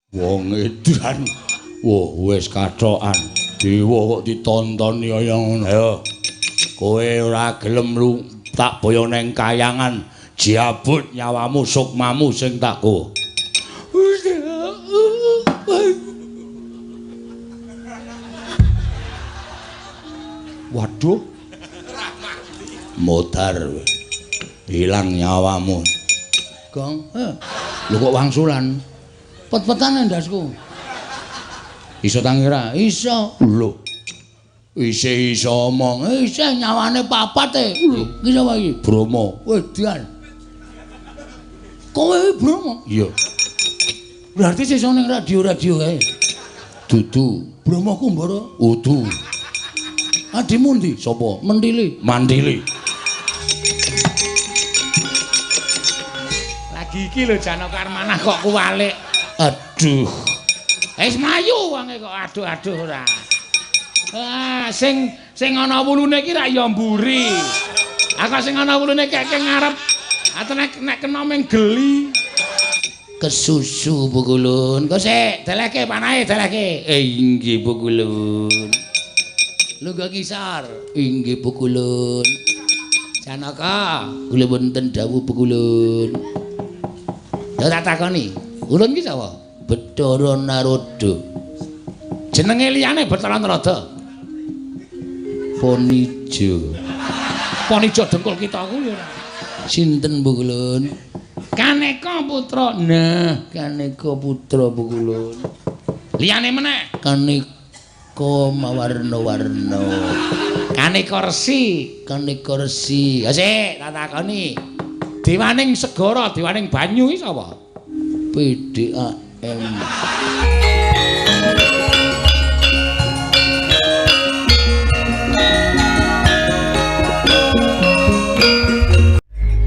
Wong edan. Wah, wis kathokan. Dewa kok ditontoni kaya ngono. Ayo. Kowe ora gelem lu tak boyo neng kayangan. Jabut nyawamu sukmamu sing tak go. Waduh. Modar. Hilang nyawamu. Gong, lho kok wangsulan? Pet-petan ndasku. Iso tangira? Iso. Lho. Iso omong. Isih nyawane papat Lho, ki sapa iki? Bromo. Wedian. Kowe Bromo? Iya. Berarti sesuk ning radio-radio kae. Dudu. Bromo Kumbara? Udu. Adimu ndi? Sapa? Mendili. Mandili. Lagi iki lho Janaka Armanah kok kuwalik. Aduh. Wis mlayu wonge kok aduh-aduh ora. Sing ana wulune iki ra ya mburi. Aku sing ana wulune kek ngarep. Atau nek kena meng geli. Kesusu Bu Kulun. Kok sik deleke panahe deleke. Inggih Bu Kulun. Lho gak kisar. Inggih Bu Kulun. Janaka, kula wonten dawuh Bu Kulun. Lha tak takoni, ulun ki sapa? Bathara Narada. Jenenge liyane Bathara Narada. Ponijo. Ponijo dengkul kita kuwi ora. Sinten Bu Kulun? Kaneka Putra. Nah, Kaneka Putra Bu Kulun. Liyane meneh Kaneka mawarna-warna. Kaneka Resi, Kaneka Resi. Asik, tak takoni. Dewaning segara, dewaning banyu iki sapa? PDAM.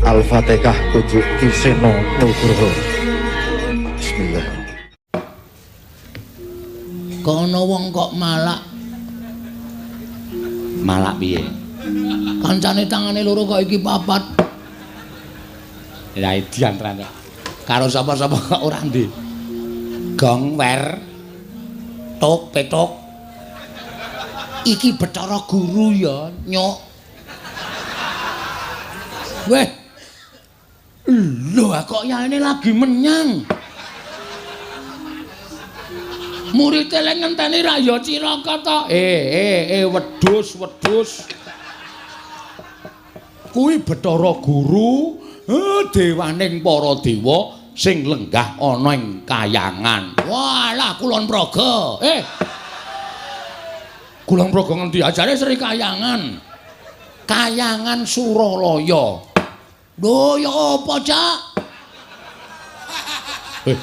Al-Fatihah tujuh Kiseno Nugroho. Bismillah. Kono wong kok malak. Malak piye? Kancane tangane loro kok iki papat. Ya diantran karo sapa-sapa kok ora ndi. Gong wer tok petok. Iki Bathara Guru ya, Nyok. Weh. Lho kok yaene lagi menyang. Murid le ngenteni ra ya Ciraka to. Wedhus. Kuwi Bathara Guru. Dewaning para dewa sing lenggah ana ing kayangan. Walah Kulon Praga. Kulon Praga ngendi ajare Sri Kayangan. Kayangan Suralaya. Lho ya apa, Cak?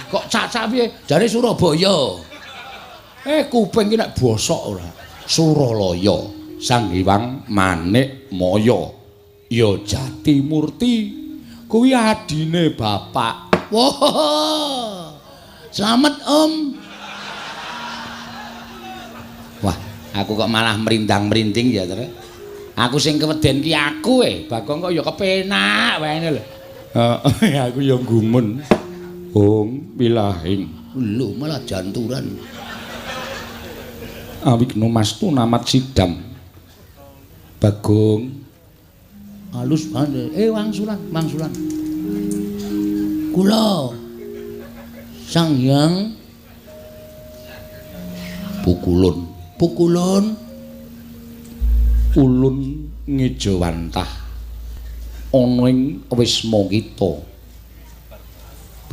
Kok Cak piye? Jare Surabaya. Kuping iki nek bosok ora. Suralaya, Sang Hyang Manikmaya. Ya Jatimurti. Kuwi adine bapak. Wah. Selamat Om. Wah, aku kok malah merindang-merinding ya, Tru. Aku sing keweden ki aku Bagong kok ya kepenak wae lho. Heeh, aku ya gumun. Om pilahing. Lho malah janturan. Awigna mastu namat sidam. Bagong halus wangsulan. Kula Sang Hyang Pukulun ulun ngejawantah ana ing wisma kita.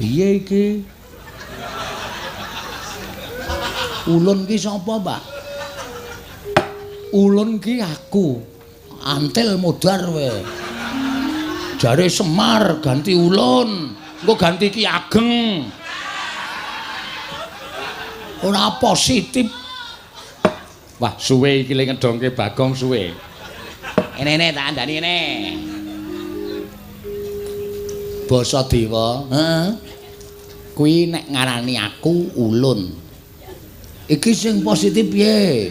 Piye iki? Ulun ki sapa, Mbak? Ulun ki aku. Antil modar we. Jare Semar ganti Ulun, engko ganti Ki Ageng. Ora positif. Wah, suwe iki le ngedongke Bagong suwe. Ene tak andani ngene. Basa Dewa, kuwi nek ngarani aku Ulun. Iki sing positif piye?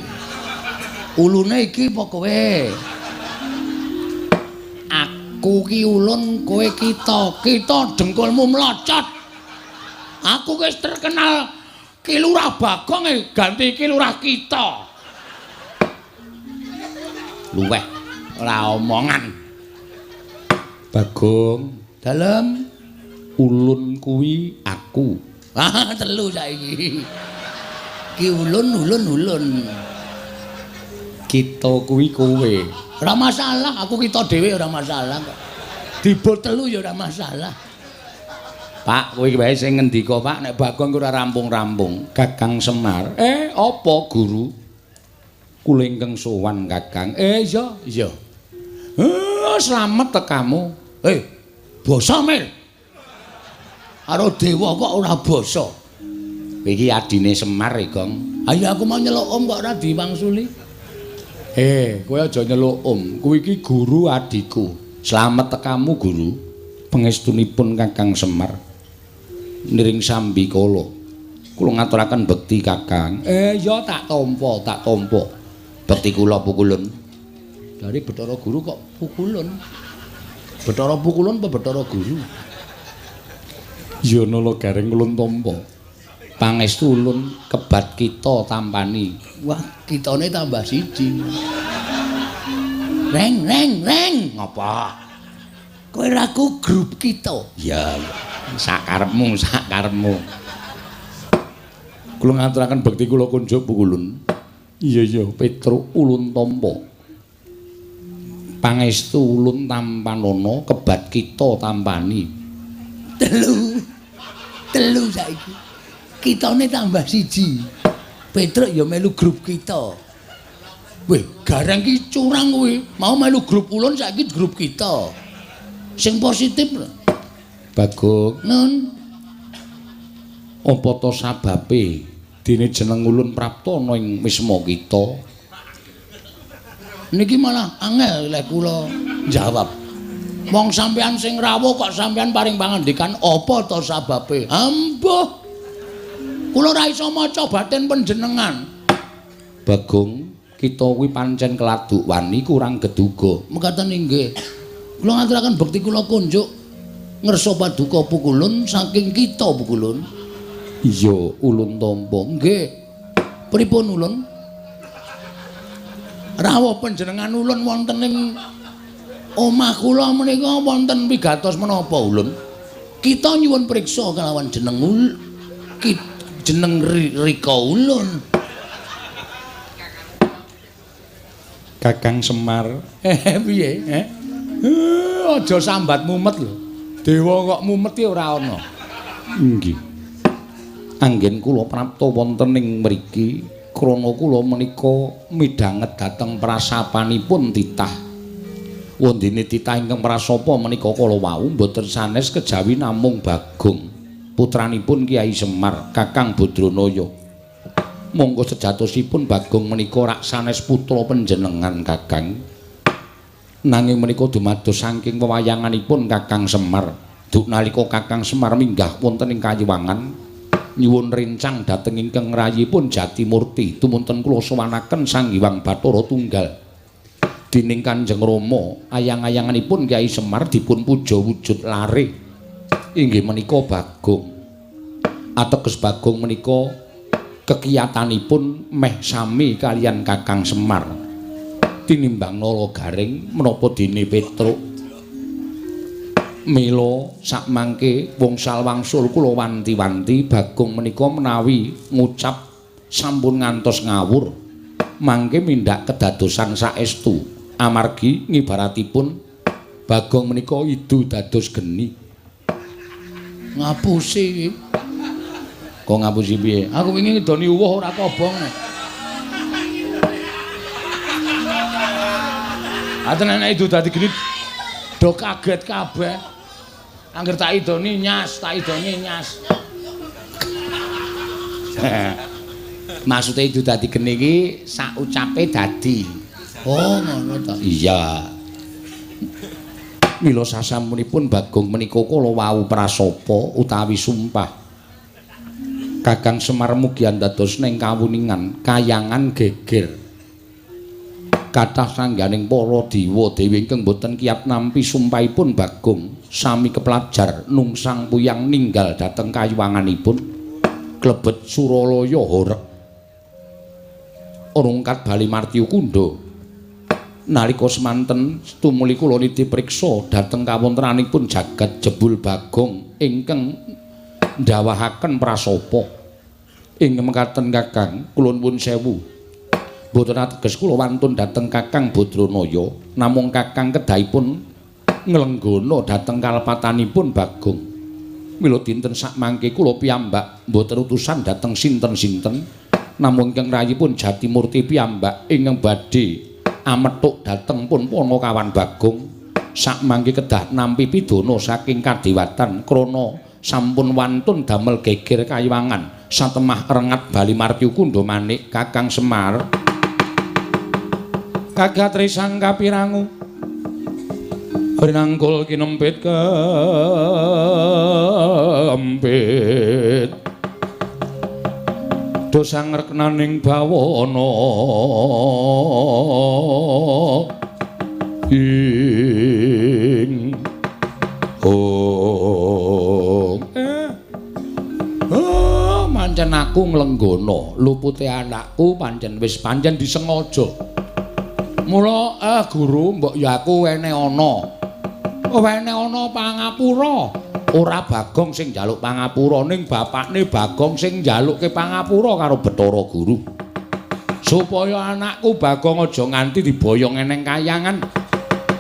Ulune iki apa kowe? Aku ki Ulun, kowe kita dengkulmu mlocot. Aku wis terkenal Ki Lurah Bagong ganti Ki Lurah kita. Luweh ora omongan. Bagong, dalem ulun kuwi aku. Ah, telu saiki. Ki ulun. Kita kuwi kowe. Ora masalah, aku kita dhewe ora masalah kok. Dibut telu ya ora masalah. Pak, kowe iki wae sing ngendika, Pak, nek Bagong ora rampung-rampung. Kakang Semar. Apa guru? Kula ingkang sowan, Kakang. Iya. Slamet tekamu. Basa Mil. Karo dewa kok ora basa. Iki adine Semar, Gong. Ayo aku mau nyeluk Om kok ora diwangsuli. Kowe aja nyeluk Om. Kuwi iki guru adiku. Slamet tekamu, Guru. Pangestunipun Kakang Semar. Niring sambi kala. Kula ngaturaken bekti, Kakang. Ya tak tampa. Bekti kula pukulun. Dari Bathara Guru kok pukulun. Bathara pukulun apa Bathara Guru? Ya nala gareng ulun tampa. Pangestu ulun kebat kita tampani. Wah, kitane tambah siji. Reng. Ngapa? Kowe raku grup kita. Ya, sakarepmu. Kula ngaturaken bekti kula kunjuk pukulun. Iya, Petruk ulun tampa. Pangestu ulun tampanana kebat kita tampani. Telu saiki. Kitane tambah siji. Petruk ya melu grup kita. Weh, gareng ki curang kuwi. Mau melu grup ulun saiki grup kita. Sing positif lho. Bagong. Nun. Apa to sababe dene jeneng ulun praptana ing wisma kita? Niki malah angel lek kula jawab. Wong sampean sing rawuh kok sampean paring pangandikan apa to sababe? Ambuh. Kula ora iso maca batin panjenengan. Bagong, kita kuwi pancen keladuk wani kurang geduga. Mekaten inggih. Kula ngaturaken bekti kula kunjuk ngersa paduka pukulun saking kita pukulun. Iya, ulun tampa. Nggih. Pripun ulun? Rawuh panjenengan ulun wonten ing omah kula menika wonten wigatos menapa ulun? Kita nyuwun priksa kelawan jeneng jeneng Rika ulun. Kakang Semar. Piye? Aja sambat mumet lho. Dewa kok mumet ya ora ana. Nggih. Anggen kula prapta wonten ing mriki krana kula menika midhanget dhateng prasapanipun titah. Wondene titah ingkang prasapa menika kala wau mboten sanes kejawi namung Bagong, putranipun Kyai Semar, Kakang Badranaya. Monggo sejatosipun Bagong menika rak sanes putra panjenengan, Kakang. Nanging menika dumados saking wewayanganipun Kakang Semar. Duk nalika Kakang Semar minggah wonten ing Kayiwangan, nyuwun rencang dhateng ingkang rayipun Jatimurti tumunten kula sowanaken Sang Hyang Bathara Tunggal. Dening Kanjeng Rama ayang-ayanganipun Kyai Semar dipun puja wujud lare inggih menika Bagong. Ateges Bagong menika kekiyatanipun meh sami kalian Kakang Semar tinimbang nala garing menapa dene Petruk. Mila sakmangke wangsul wangsul kula wanti-wanti Bagong menika menawi ngucap sampun ngantos ngawur mangke mindak kedadosan saestu amargi ngibaratipun Bagong menika idu dados geni. Ngapusi. Kok ngapusi piye? Aku wingi ngidoni uwuh ora kobong. Aten enek idu dadi geni do kaget kabeh. Angger tak idoni nyas. Maksude itu dadi geni iki sak ucape dadi. Oh, ngono ta. Iya. Mila sasampunipun Bagong menika kala wau prasapa utawi sumpah. Kakang Semar mugi dados ning kawuningan kayangan geger. Kathah sangganing para dewa dewi ingkang boten kiyat nampi sumpahipun Bagong sami kepelajar nungsang puyang ninggal dhateng kayiwanganipun klebet Suralaya horeg rungkat bali martiu kundha nalika semanten tumuli kula niti priksa dhateng kawontenanipun jagat jebul Bagong ingkang ndawahaken prasapa ing mekaten Kakang kula nuwun sewu boten ateges kula wantun dhateng Kakang Badranaya namung Kakang kedahipun nglenggana dhateng kalepatanipun Bagong mila dinten sakmangke kula piyambak mboten utusan dhateng sinten-sinten namung ingkang rayipun Jatimurti piyambak ingkang badhe amethuk dhateng pun Panakawan Bagong sakmangke kedah nampi pidana saking kadewatan krana sampun wantun damel geger kayiwangan satemah rengat bali martiu kundha manik Kakang Semar kagatri sang kapirangu rinangkul kinempit kempit dosang reknaning bawana ing pancen aku nglenggana lupute anakku pancen wis pancen disengaja mula guru mbok ya aku wene ana pangapura ora Bagong sing njaluk pangapura ning bapakne Bagong sing njalukke pangapura karo Bathara Guru supaya anakku Bagong aja nganti diboyong eneng kayangan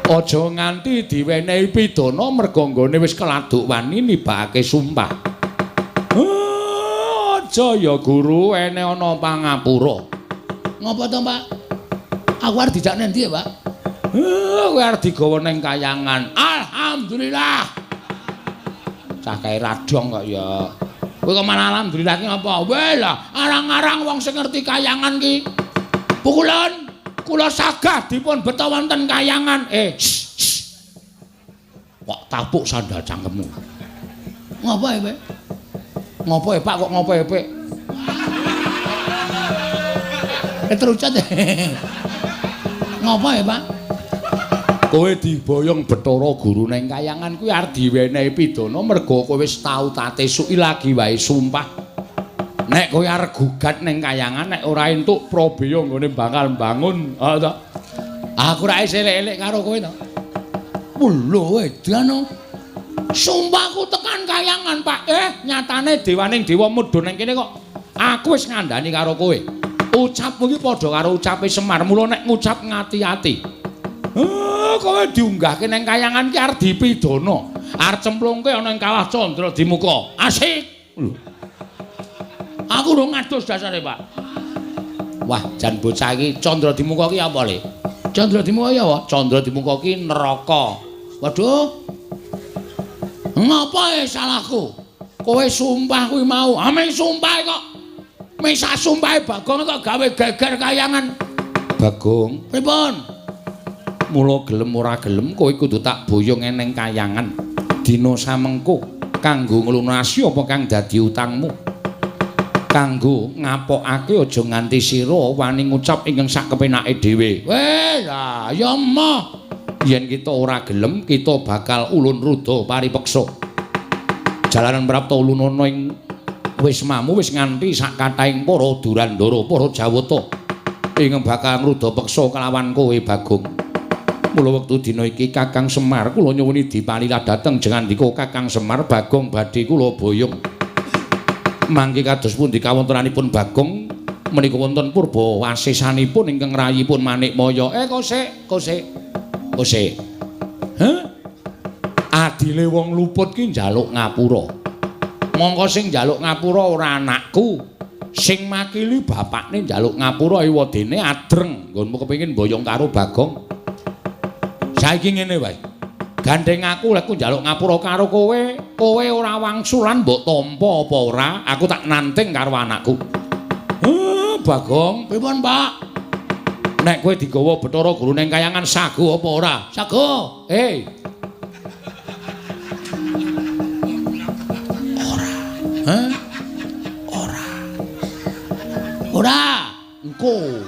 aja nganti diwenehi pidana merga nggone wis keladuk wani nibakake sumpah aja ya Guru ene ana pangapura ngapa to Pak aku arep dijak nang ndi ya Pak kowe arep digawa ning kayangan alhamdulillah cah kae radong kok ya. Kowe kok malah alhamdulillah ki apa? Weh lah, arang-arang wong sing ngerti kayangan ki. Pukulan, kula sagah dipun beto wonten kayangan. Kok tapuk sandal cangkemmu. Ngapa e, Pak? Ngapa e, Pak? Kok ngapa e, Pak? Terucat. Ngapa e, Pak? Kowe diboyong Bathara Guru ning kayangan kuwi arep diwenehi pidana merga kowe wis tau tatesuki lagi wae sumpah. Nek kowe arep gugat ning kayangan nek ora entuk Prabeya nggone bakal bangun. Aku ra isih elek-elek karo kowe to. Lho edan. Sumpahku tekan kayangan, Pak. Nyatane dewaning dewa mudhun ning kene kok. Aku wis ngandani karo kowe. Ucapmu iki padha karo ucape Semar. Mula nek ngucap ngati-ati. Kowe diunggahke ning kayangan ki arep dipidana. Arep cemplungke ana ing kawah Candra Dimuka. Asik. Aku ora ngadus dasare, Pak. Wah, jan bocah iki Candra Dimuka ki apa, Le? Candra Dimuka ya apa? Candra Dimuka ki neraka. Waduh. Ngapa salahku? Kowe sumpah kuwi mau. Ame sumpah kok. Mesa sumpahe Bagong kok gawe geger kayangan. Bagong, pripun? Mula gelem ora gelem kowe kudu tak boyong eneng kayangan dina samengko kanggo nglunasi apa kang dadi utangmu kanggo ngapokake aja nganti sira wani ngucap ingkang sak kepenake dhewe weh lah ya emoh yen kita ora gelem kita bakal ulun ruda paripeksa jalanan prapta ulunana ing wismamu wis nganti sak kathahing para durandara para jawata ingkang bakal ngruda peksa kelawan kowe Bagong. Mula wektu dina iki Kakang Semar kula nyuwuni dipalila dhateng jengandika Kakang Semar Bagong badhe kula boyong. Mangke kados pundi kawontenanipun Bagong menika wonten purba wasesanipun ingkang rayipun Manikmaya. Kosek. Adile wong luput ki njaluk ngapura. Mongko sing njaluk ngapura ora anakku. Sing makili bapakne njaluk ngapura ewadene adreng. Nggonmu kepengin boyong karo Bagong. Saiki ngene wae. Gandeng aku lek ku njaluk ngapura karo kowe, kowe ora wangsulan mbok tampa apa ora, aku tak nanting karo anakku. Bagong, pripun, Pak? Nek kowe digawa Bathara Guru ning kayangan sago apa ora? Sago. Ora. Ora. Engko.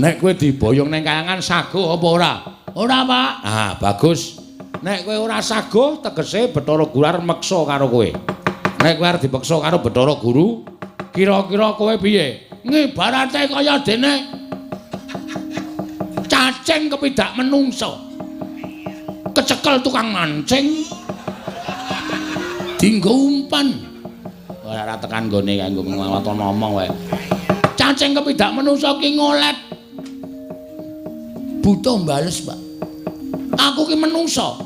Nek kowe diboyong ning kayangan sago apa ora? Ora, Pak. Ah, bagus. Nek kowe ora sago, tegese Bathara Guru arep meksa karo kowe. Nek kowe arep dipeksa karo Bathara Guru, kira-kira kowe piye? Ngibarate kaya dene cacing kepidak menungso. Kecekel tukang mancing. Dinggo umpan. Ora tekan nggone kanggo ngwaton ngomong wae. Cacing kepidak menungso ki ngolet. Butuh bales, Pak. Aku ki menungso.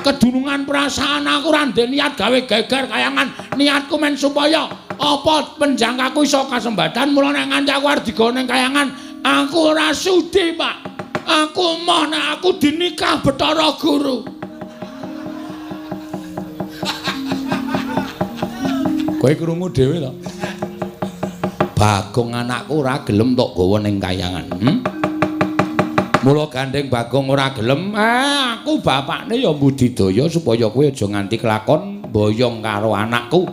Kedunungan perasaan aku ora ndek niat gawe geger kayangan. Niatku men supaya apa penjangkaku iso kasembatan mula nek nganti aku arep digone kayangan, aku ora sudi, Pak. Aku moh nek aku dinikah Bathara Guru. Kowe krungu dhewe to. Bagong anakku ora gelem tok gawa ning kayangan. Mula gandeng Bagong ora gelem, aku bapakne ya mbudidaya supaya kowe aja nganti kelakon boyong karo anakku.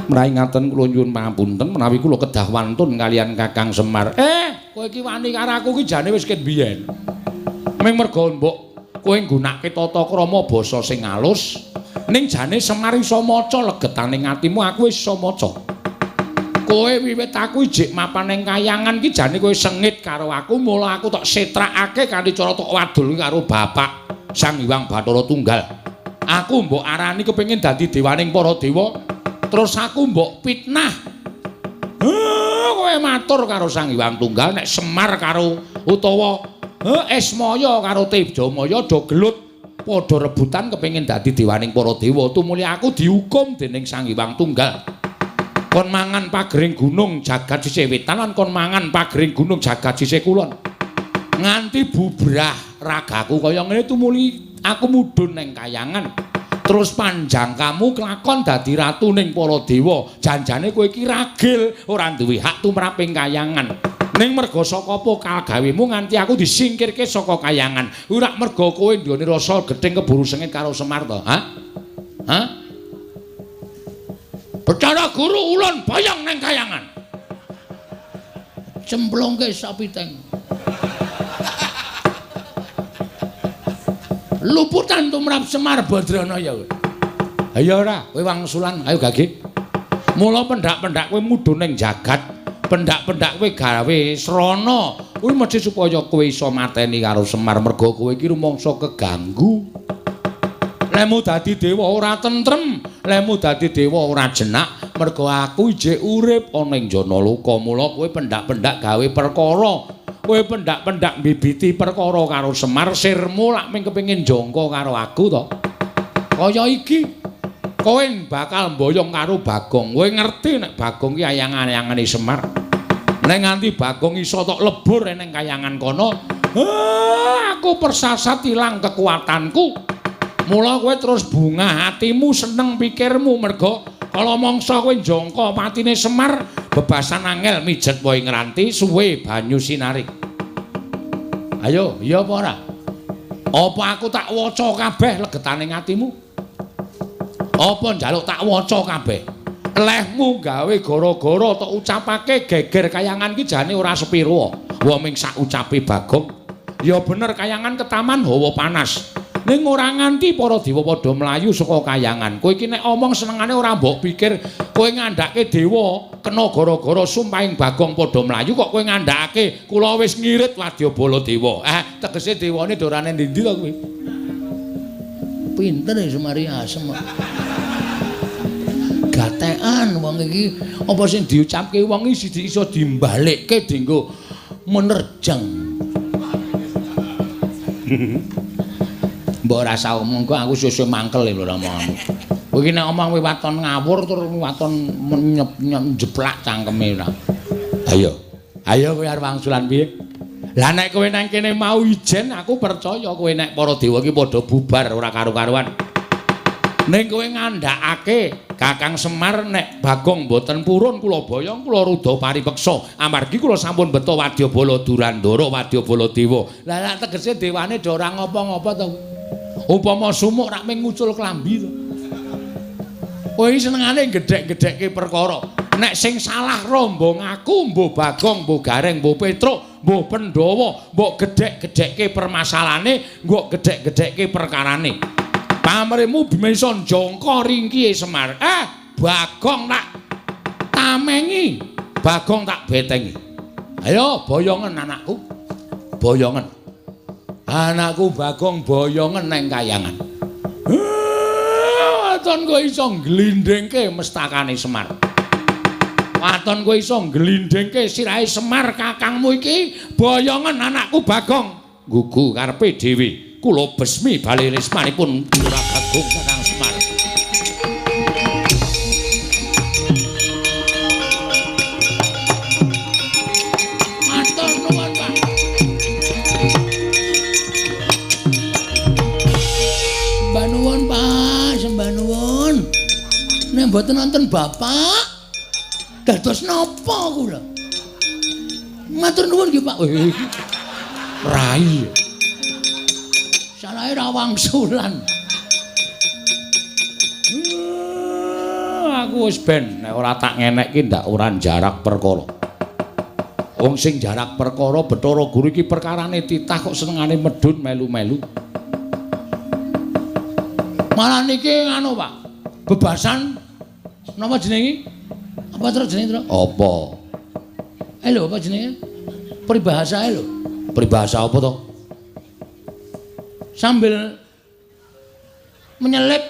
Mrai ngaten kula nyuwun pangapunten menawi kula kedah wantun kalian Kakang Semar. Kowe iki wani karo aku ki jane wis ket biyen. Ming mergo mbok kowe nggunakake tata krama basa sing alus, ning jane Semar iso maca legetane atimu aku wis iso maca. Kowe wiwit aku ijik mapan ning kayangan ki jane kowe sengit karo aku, mula aku tok setrakake kanthi cara tok wadul karo bapak Sang Hyang Bathara Tunggal. Aku mbok arani kepengin dadi dewaning para dewa, terus aku mbok fitnah. Kowe matur karo Sang Hyang Tunggal nek Semar karo utawa Esmaya karo Tejamaya do gelut padha rebutan kepengin dadi dewaning para dewa. Tumuli aku dihukum dening Sang Hyang Tunggal. Kon mangan pagering gunung jagat sisih wetan lan kon mangan pagering gunung jagat sisih kulon. Nganti bubrah ragaku kaya ngene tumuli aku mudhun ning kayangan. Terus panjang kamu kelakon dadi ratu ning para dewa. Janjane kowe iki ragil ora duwe hak tumraping kayangan. Ning merga saka pokal gawemu nganti aku disingkirke saka kayangan. Ora merga kowe nduweni rasa gething keburu sengit karo Semar to, ha? Hah? Bathara Guru ulun boyong neng kayangan. Cemplungke sapiteng. Luputan tumrap Semar Badranaya. Ayo ora, kowe wangsulan, ayo gage. Mula pendak-pendak kowe mudhun ning jagat, pendak-pendak kowe gawe srana. Kuwi mesti supaya kowe iso mateni karo Semar merga kowe iki rumangsa keganggu. Lemu dadi dewa ora tentrem, lemu dadi dewa ora jenak, mergo aku ijik urip ana ing Janaloka. Mula kowe pendak-pendak gawe perkara, kowe pendak-pendak mbibiti perkara karo Semar, sirmu lak ming kepengin jangka karo aku to. Kaya iki, kowe bakal mboyong karo Bagong. Kowe ngerti nek Bagong ki ayang-ayangane Semar. Nek nganti Bagong iso tok lebur ning kayangan kono, aku persasat ilang kekuatanku. Mula kowe terus bungah atimu, seneng pikirmu merga kala mangsa kowe njangka patine Semar bebasan angel mijet wae ngranti suwe banyu sinarik. Ayo, iya apa ora? Apa aku tak waca kabeh legetane atimu? Apa njaluk tak waca kabeh? Lehmu gawe gara-gara tok ucapake geger kayangan ki jane ora sepiro. Wa ming sak ucape Bagong. Ya bener kayangan ketaman hawa panas. Ning ora nganti para dewa padha mlayu saka kayangan. Kowe iki nek omong senengane ora mbok pikir kowe ngandhake dewa kena gara-gara sumpahing Bagong padha mlayu kok kowe ngandhake kula wis ngirit Wadyabala Dewa. Tegese dewane dorane ndi-ndi to kowe? Pinter ya Semar Asem. Gatekan wong iki apa sing diucapke wong iki iso dimbalikke dienggo menerjang. Mbok rasa omong kok aku sesuk mangkel lho omonganmu. Kowe iki nek omong kowe waton ngawur tur waton njeplak cangkeme ora. Ayo. Ayo kowe arep wangsulan piye? Lah nek kowe nang kene mau ijen aku percaya kowe nek para dewa iki padha bubar ora karo-karuan. Ning kowe ngandhakake Kakang Semar nek Bagong mboten purun kula boyong kula rudha paripeksa amargi kula sampun beto Wadyabala Durandara Wadyabala Dewa. Lah tegese dewane do ora ngapa-ngapa to. Upama sumuk rak ming ngucul klambi to. Kowe senengane gedhek-gedhekke perkara. Nek sing salah rombong aku, mbuh Bagong, mbuh Gareng, mbuh Petruk, mbuh Pandhawa, mbok gedhek-gedhekke permasalahane, mbok gedhek-gedhekke perkarane. Pamrihmu bimison jongko ringkihe Semar. Bagong tak tamengi, Bagong tak betengi. Ayo boyongen anakku. Boyongen. Anakku Bagong boyongen neng kayangan. Waton kowe iso glindhengke mestakane Semar. Waton kowe iso glindhengke sirahe Semar kakangmu iki. Boyongen anakku Bagong. Gugu karepe dhewe. Kula besmi bali resmanipun Ora Bagong Kakang Semar. Matur nuwun, Pak. Mbah nuwun, Pak, sembah nuwun. Nek mboten wonten Bapak, dados napa kula? Matur nuwun nggih, Pak. Rai. Salahe ra wangsulan. Aku wis ben nek ora tak ngenekke ndak ora jarak perkara. Wong sing jarak perkara Bathara Guru iki perkarane titah kok senengane medhun melu-melu. Malah niki anu, Pak. Bebasan napa jenenge? Apa terus jenenge, Tru? Apa? Lho, apa jenenge? Peribahasae lho. Peribahasa apa to? Sambil menyelam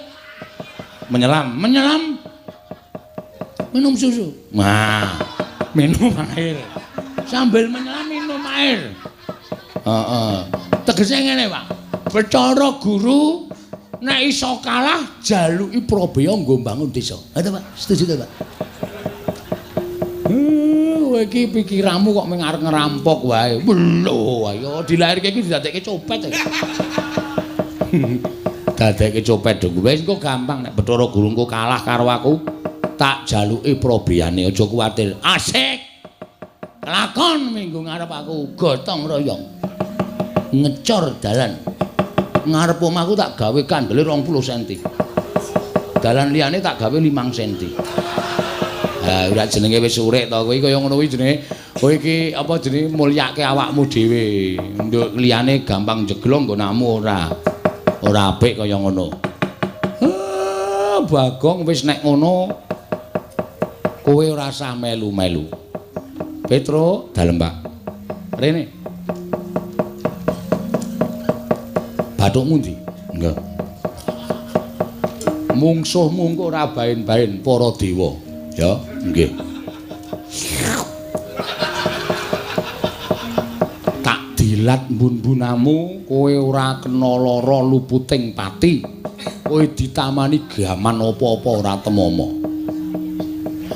minum susu. Nah, minum air. Sambil menyelam minum air. Tegese ngene, Pak. Bathara Guru nek iso kalah jaluki Probaya nggo mbangun desa. Ada, Pak? Setuju ta, Pak? Kowe iki pikiranmu kok mung arep ngerampok wae. Lho, ayo dilairke iki didadekke copet. Dadekke copet dong. Wis engko gampang nek Bathara Guru engko kalah karo aku, tak jaluki Probayane aja kuwatir. Asik. Lakon minggu ngarep aku gotong royong. Ngecor dalan. Ngarep omahku tak gawe kandele 20 cm. Dalan liyane tak gawe 5 cm. Ora jenenge wis urip to kowe kaya ngono kuwi jenenge kowe iki apa jenenge mulyake awakmu dhewe. Nduk liyane gampang jeglong nggonamu ora apik kaya ngono. Bagong wis nek ngono kowe ora usah melu-melu. Petro dalem, Pak. Rene. Bathukmu ndi? Enggak. Mungsuhmu engko ora bain-bain para dewa. Ya, nggih. Tak dilat mbun-bunamu, kowe ora kena lara luputing pati. Kowe ditamani gaman apa-apa ora temomo.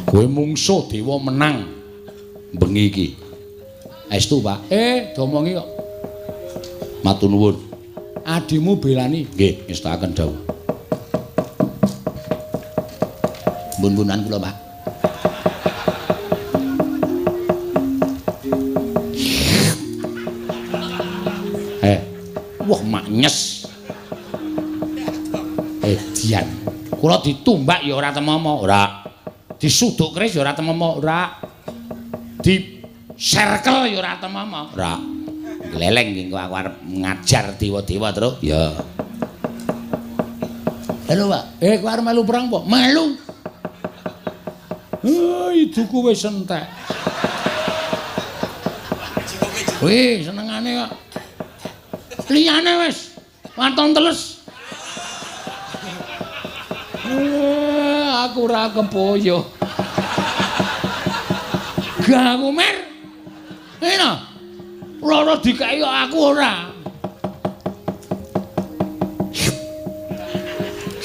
Kowe mungsuh dewa menang bengi iki. Estu, Pak. Domongi kok. Matur nuwun. Adimu belani? Nggih, ngestakaken dawuh. Mbun-mbunan kula, Pak. Wah, mak nyes. Dian. Kula ditumbak ya ora temomo, ora. Disuduk keris ya ora temomo, ora. Di circle ya ora temomo, ora. Leleng iki aku arep ngajar dewa-dewa terus. Ya. Halo, Pak. Kowe arep melu perang apa? Melu. Iduku wis entek. Wih, senengane kok. Liyane wis waton teles. Aku ora kepoyo. Gaku mer. Eno. Lara dikai aku ora.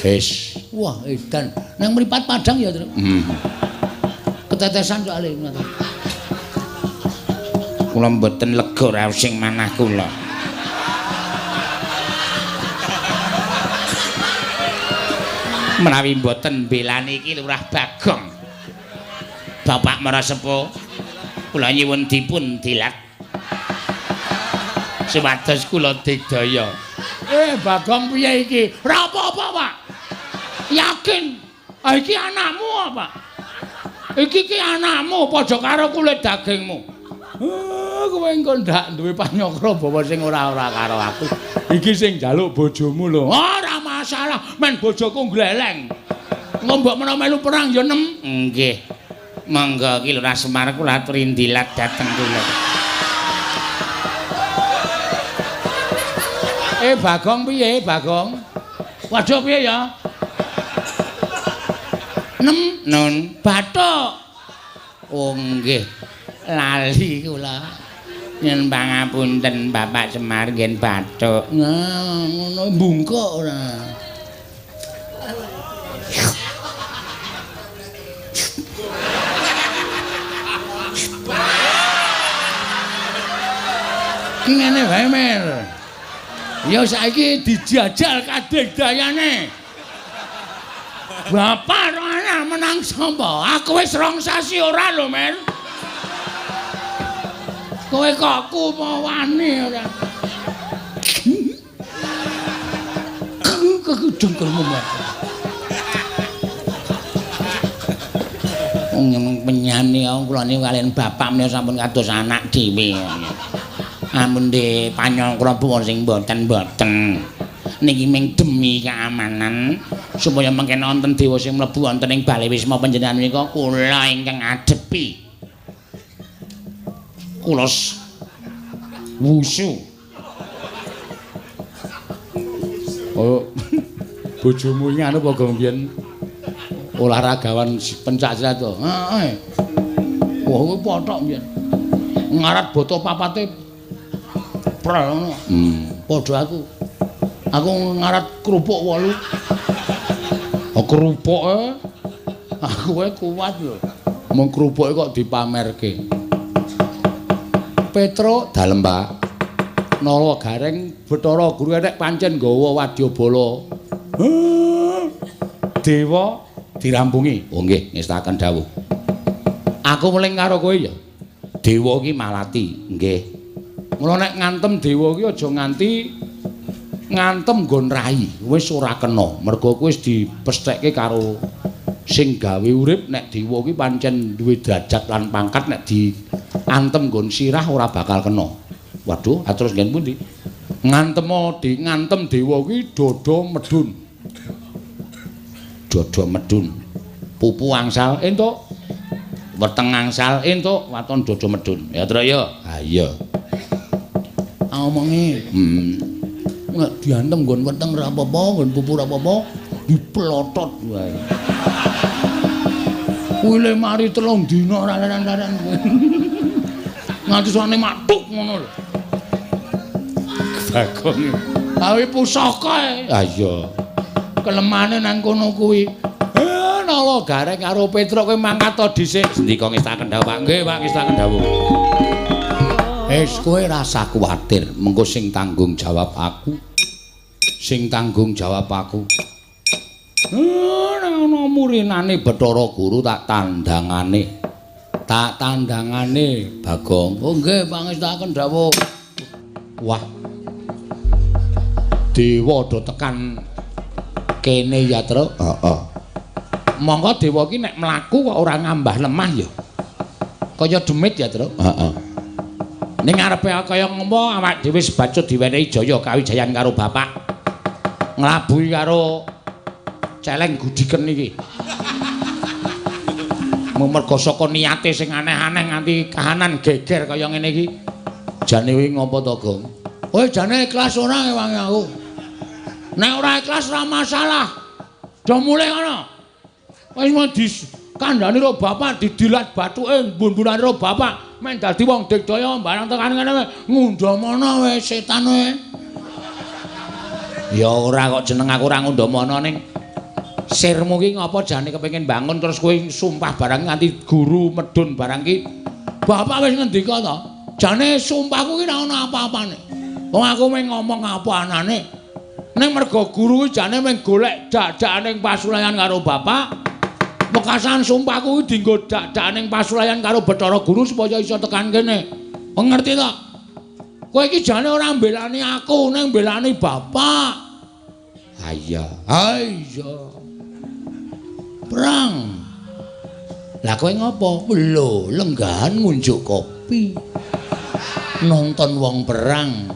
Wis. Wah, edan. Nang mripat Padang ya, Tru. Ketetesan soalé ngoten. Kula mboten lega ra sing manah kula. Menawi mboten belani iki Lurah Bagong. Bapak Marasepo, kula nyuwun dipun dilat. Supados kula digdaya. Bagong piye iki? Ora apa-apa, Pak. Yakin? Iki anakmu apa? Iki anakmu padha karo kulit dagingmu. Kowe engko ndak duwe panyokro bawa sing ora-ora karo aku. Iki sing njaluk bojomu lho. Ora masalah, men bojoku gleleng. Ngombok menawa melu perang ya nem. Nggih. Monggo iki Lurah Semar kula aturi ndilat dhateng kula. Bagong piye, Bagong? Waduh piye ya? Nun, bathuk. Oh nggih. Lali kula. Yen pangapunten Bapak Semar ngen bathuk. Ngono bungkuk ora. Ngene wae Mer. Ya saiki dijajal kadek dayane. Bapak ana menang sapa? Aku wis rong sasi ora lho, Mer. Kowe kok kumo wani ora. Kegedengkelmu, Mbak. Wong penyanyi kula niku kalian bapak menika sampun kados anak dhewe. Amun de panyongkra buwon sing mboten niki ming demi keamanan supaya mengken wonten dewa sing mlebu wonten ing bale wisma panjenengan menika kula ingkang adepi kula wusu. Oh bojomu iki anu apa mbiyen olahragawan pencak silat to. Heeh. Wah kuwi pothok mbiyen. Ngarat boto papate prel ngono. Padha aku. Aku ngarat kerupuk 8. Oh kerupuke. Aku wae kuat lho. Mung kerupuke kok dipamerke. Petro dalem, Pak. Nala Gareng Bathara Guru nek pancen nggawa wadyabala. Dewa dirampungi. Oh nggih, ngestaken dawuh. Aku meling karo kowe ya. Dewa ki malati, nggih. Mula nek ngantem dewa ki aja nganti ngantem nggon rai, wis ora kena. Mergo kowe wis dipesthekke karo sing gawe urip. Nek dewa ki pancen duwe derajat lan pangkat, nek diantem nggon sirah ora bakal kena. Waduh, terus nggen pundi? Ngantem dewa ki dada medun. Dada medun. Pupu angsal entuk. Weteng angsal entuk, waton dada medun. Ya, Tru ya. Ha iya. Omongi. Nek diantem nggon weteng ora apa-apa, nggon pupu ora apa-apa, diplotot wae. Kuwi le mari 3 dina ora laran-laran kuwi. Nganti suwane matuk ngono lho. Bagong. Awi pusaka. Ha iya. Kelemane nang kono kuwi. Nala Gareng karo Petruk kowe mangkat to dhisik. Sendika ngestaken dawuh, Pak. Nggih, Pak, ngestaken dawuh. Kowe rasa kuwatir, mengko sing tanggung jawab aku. Sing tanggung jawab aku. Ana murinane Bathara Guru tak tandangane. Tak tandangane, Bagong. Oh nggih, pangestaken dawuh. Wah. Dewa do tekan kene ya, Tru? Heeh. Monggo dewa ki nek mlaku kok ora ngambah lemah ya. Kaya demit ya, Tru? Heeh. Ning ngarepe kaya ngompo awak dhewe sebacut diwenehi jaya kawijayan karo bapak. Nglabuhi karo celeng gudiken iki. Mergo saka niate sing aneh-aneh nganti kahanan geger kaya ngene iki. Jane kuwi ngopo to, Gong? Kowe jane ikhlas ora ewange aku? Nek ora ikhlas ora masalah. Do mulih ngono. Wis mau dikandhani karo bapak didilat bathuke mbun-bunane karo bapak. Men dadi wong digdaya barang tekan ngene ngundhamana wae setan wae. Ya ora kok jeneng aku ora ngundhamana ning sirmu ki ngapa jane kepengin bangun terus kowe sumpah barang nganti guru medun barang ki. Bapak wis ngendika to, jane sumpahku ki ora ana apa-apane. Wong aku mung ngomong apa anane. Ning mergo guru ki jane mung golek dak-dakane pasulayan karo bapak. Pekasan sumpahku kuwi dienggo dak-dakane pasulayan karo Bathara Guru supaya iso tekan kene. Ngerti to? Kowe iki jane ora mbelani aku, ning mbelani bapak. Ha iya. Ha iya. Perang. Lah kowe ngopo? Lho, lenggahan ngunjuk kopi. Nonton wong perang.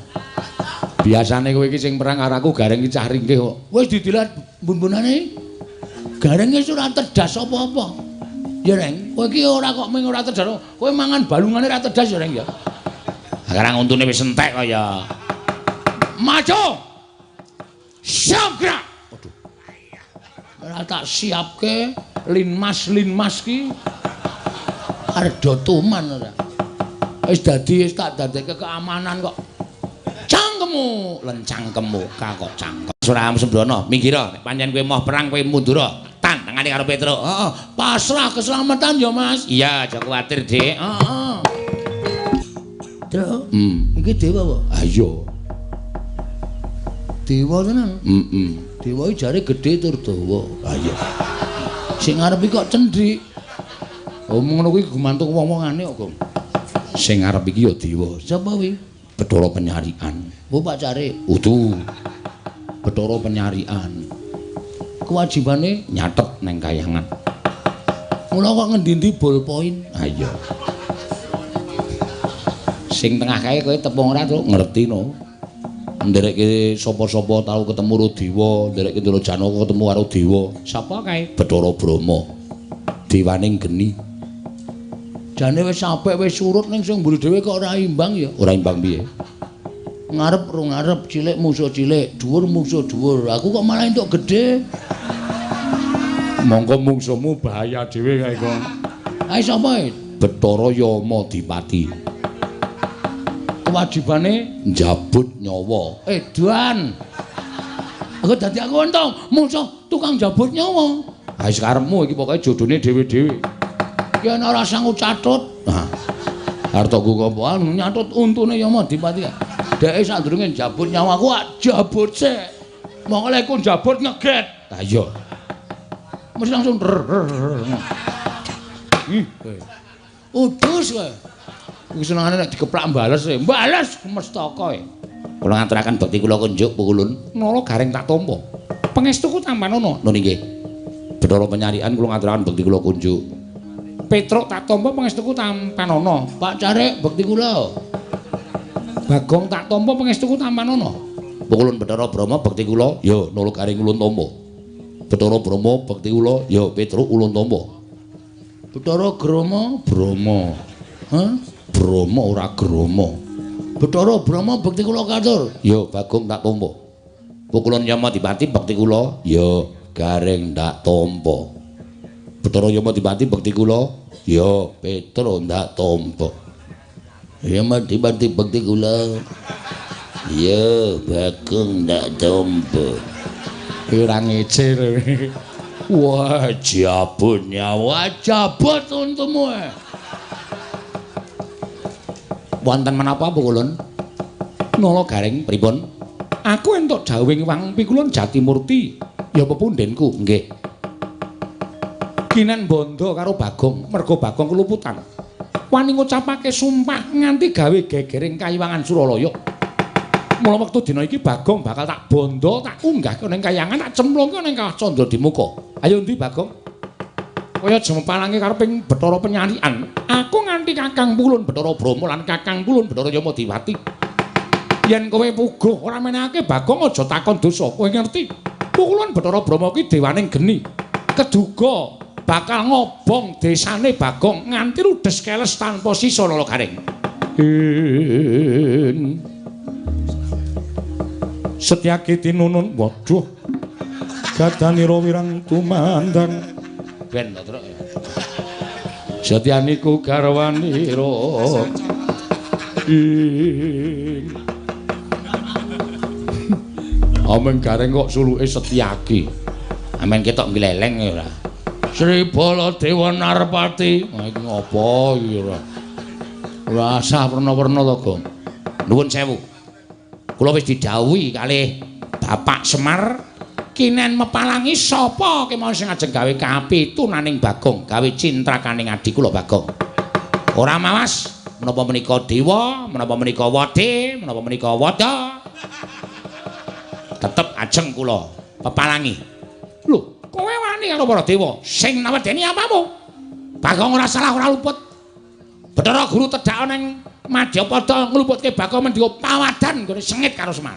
Biasane kowe iki sing perang karo aku Gareng iki cah ringkih kok. Wis didilat bumbunane. Gareng wis ora tedas apa-apa. Ya Reng, kowe iki ora kok mung ora tedas. Kowe mangan balungane ora tedas ya Reng ya. Sekarang untune wis entek kaya. Maju. Siap. Waduh. Ora tak siapke linmas ki. Ardo tuman ora. Wis tak dadekke keamanan kok. Cangkemmu, lencangkemmu, kok cangkem. Surahmu Sembrono, minggira nek pancen kowe moh perang kowe mundura. Tangane karo Petruk. Heeh, pasrah keselamatan ya, Mas. Iya, aja kuwatir, Dik. Heeh. Truk. Iki dewa apa? Ah iya. Dewa tenan? Dewa iki jare gedhe tur dawa. Ah iya. Sing ngarep iki kok cendhik. Omong ngono kuwi gumantung wong-wongane kok, Gong. Sing ngarep iki ya dewa. Sapa kuwi? Bathara Penyarian. Oh, pacare. Utuh. Bathara Penyarian. Kewajibane nyatet neng kayangan. Mula kok ngendi-endi ballpoint. Ah iya. Sing tengah kae kowe tepung ora to ngerti no. Nderekke sapa-sapa tau ketemu karo dewa, nderekke Ndara Janaka ketemu karo dewa. Sapa kae? Bathara Brahma. Dewaning geni. Jane wis apik wis surut ning sing mburi dhewe kok ora imbang ya. Ora imbang piye? Ngarep ro ngarep, cilik musuh cilik, dhuwur musuh dhuwur. Aku kok malah entuk gedhe. Monggo mungsuhmu bahaya dhewe kae kok. Ae sapa e? Bathara Yama Dipati. Kewajibane njabut nyawa. Edan. Aku dadi aku untung musuh tukang njabut nyawa. Ha wis karepmu iki pokoke jodone dhewe-dhewe. Ya ana ora sanggup catut. Nah. Hartaku kok nyatut untune Yama Dipati. Dheke sadurunge njabut nyawaku jabut sik. Monggo lek ku njabut ngeget. Ha iya. Mesti langsung udus kowe. Kuwi senengane nek dikeplak mbales e. Mbales mestaka e. Kula ngaturaken bekti kula kunjuk pukulun. Nala Gareng tak tampa. Pangestuku tampanono. Lho nggih. Bathara Penyarian kula ngaturaken bekti kula kunjuk. Petruk tak tampa pangestuku tampanono. Pak Carek bekti kula. Bagong tak tampa pangestuku tampanono. Pukulun Bathara Brahma bekti kula. Ya Nala Gareng ulun tampa. Bathara Brahma bekti kula. Ya Petruk ulun tampa. Bathara Brahma. Hah? Brahma ora Grama. Bathara Brahma bekti kula katur. Ya Bagong tak tampa. Pukulun Yama Dipati bekti kula. Ya Gareng tak tampa. Bathara Yama Dipati bekti kula. Ya Petruk tak tampa. Yama Dipati bekti kula. Ya Bagong tak tampa. Ora ngece lho. Wah, jabut nyawa, jabut untukmu. Wonten menapa pukulun? Nala Gareng pripun? Aku entuk jawing wang pikulun Jatimurti. Ya pepundhenku, nggih. Kinen bondo karo Bagong, merga Bagong keluputan. Wani ngucapake sumpah nganti gawe gegering Kayiwangan Suralaya. Mula wektu dina iki Bagong bakal tak bondo, tak unggahke ning kayangan, tak cemplungke ning Kawah Candradimukha. Ayo ndi Bagong? Kaya jempalange karo ping Bathara Penyarian. Aku nganti Kakang Pulun Bathara Brahma lan Kakang Pulun Bathara Yama Dipati. Yen kowe puguh ora menehake Bagong aja takon dosa. Kowe ngerti? Pukulun Bathara Brahma kuwi dewaning geni. Keduga bakal ngobong desane Bagong nganti ludes keles tanpa sisa Nala Gareng. Setyaki tinunun, waduh. Gadanira wirang tumandang. Ben Truk. Setyaniku garwanira. Ameng Gareng kok suluke Setyaki. Amen ketok gleleng ora. Sri Baladewa Narpati. Nah iki ngopo iki ora. Ora asah werna-werna to, Gong. Nuwun sewu. Kula wis didhawuhi kalih Bapak Semar kinen mepalangi sapa kemawon sing ajeng gawe kapitunaning Bagong, gawe cintrakaning adi kula Bagong. Ora mawas menapa menika dewa, menapa menika wadi, menapa menika wada. Tetep ajeng kula pepalangi. Lho, kowe wani karo para dewa sing nawedeni apamu? Bagong ora salah ora luput. Bathara Guru tedhak ning Madyapada ngluputke Bagong mendika pawadan nggone sengit karo Semar.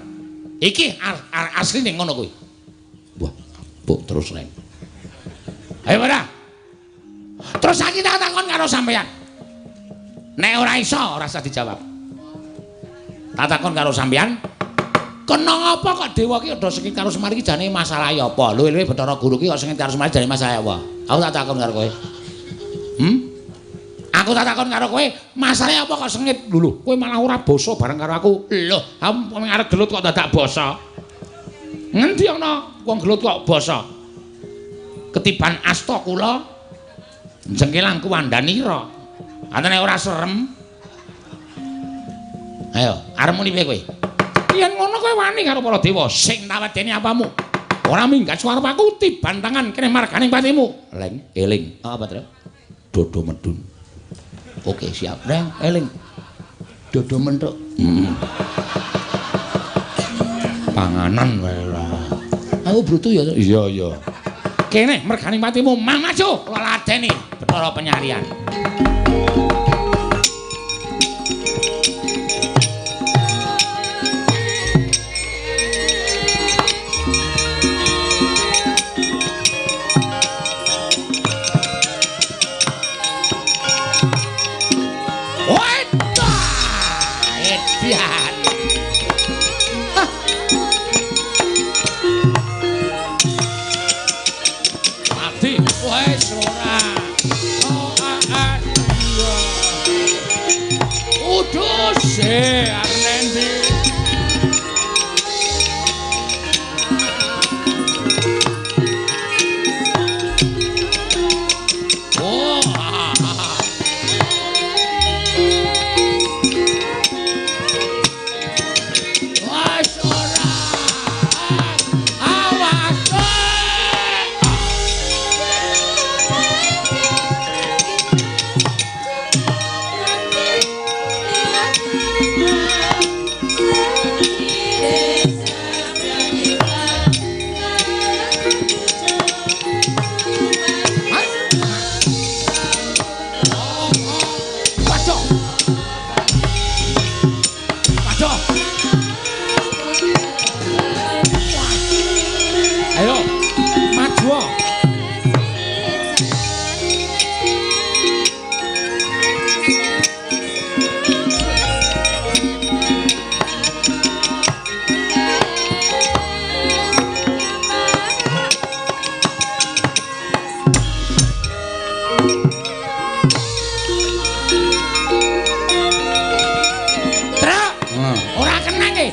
Iki asline ngono kuwi. Wah, mbok terus rek. Ayo ora. Terus saiki tak takon karo sampean. Nek ora iso ora usah dijawab. Tak takon karo sampean. Kena apa kok dewa ki ado sengit karo Semar iki jane masalah ya apa? Luwe-luwe Bathara Guru ki kok sengit karo Semar jane masalah apa? Aku tak takon karo kowe. Aku tak takon karo kowe, masalah apa kok sengit? Lho, kowe malah ora basa bareng karo aku. Lho, aku arep gelut kok dadak basa. Ngendi ana wong gelut kok basa? Ketiban asta kula jengkelan kuwandanira. Antene ora serem. Ayo, arep muni piye kowe? Yen ngono kowe wani karo para dewa sing tawedeni apamu. Ora minggat suarep aku tiban tangan kene marganing patimu. Leng, eling. Apa, Tru? Dodo medun. Oke, siap. Reng, eling. Dodo mentuk. Panganan wae lah. Aku brutu ya. Iya, iya. Kene merganing patimu, mang maju. Kula ladeni Bathara Penyarian.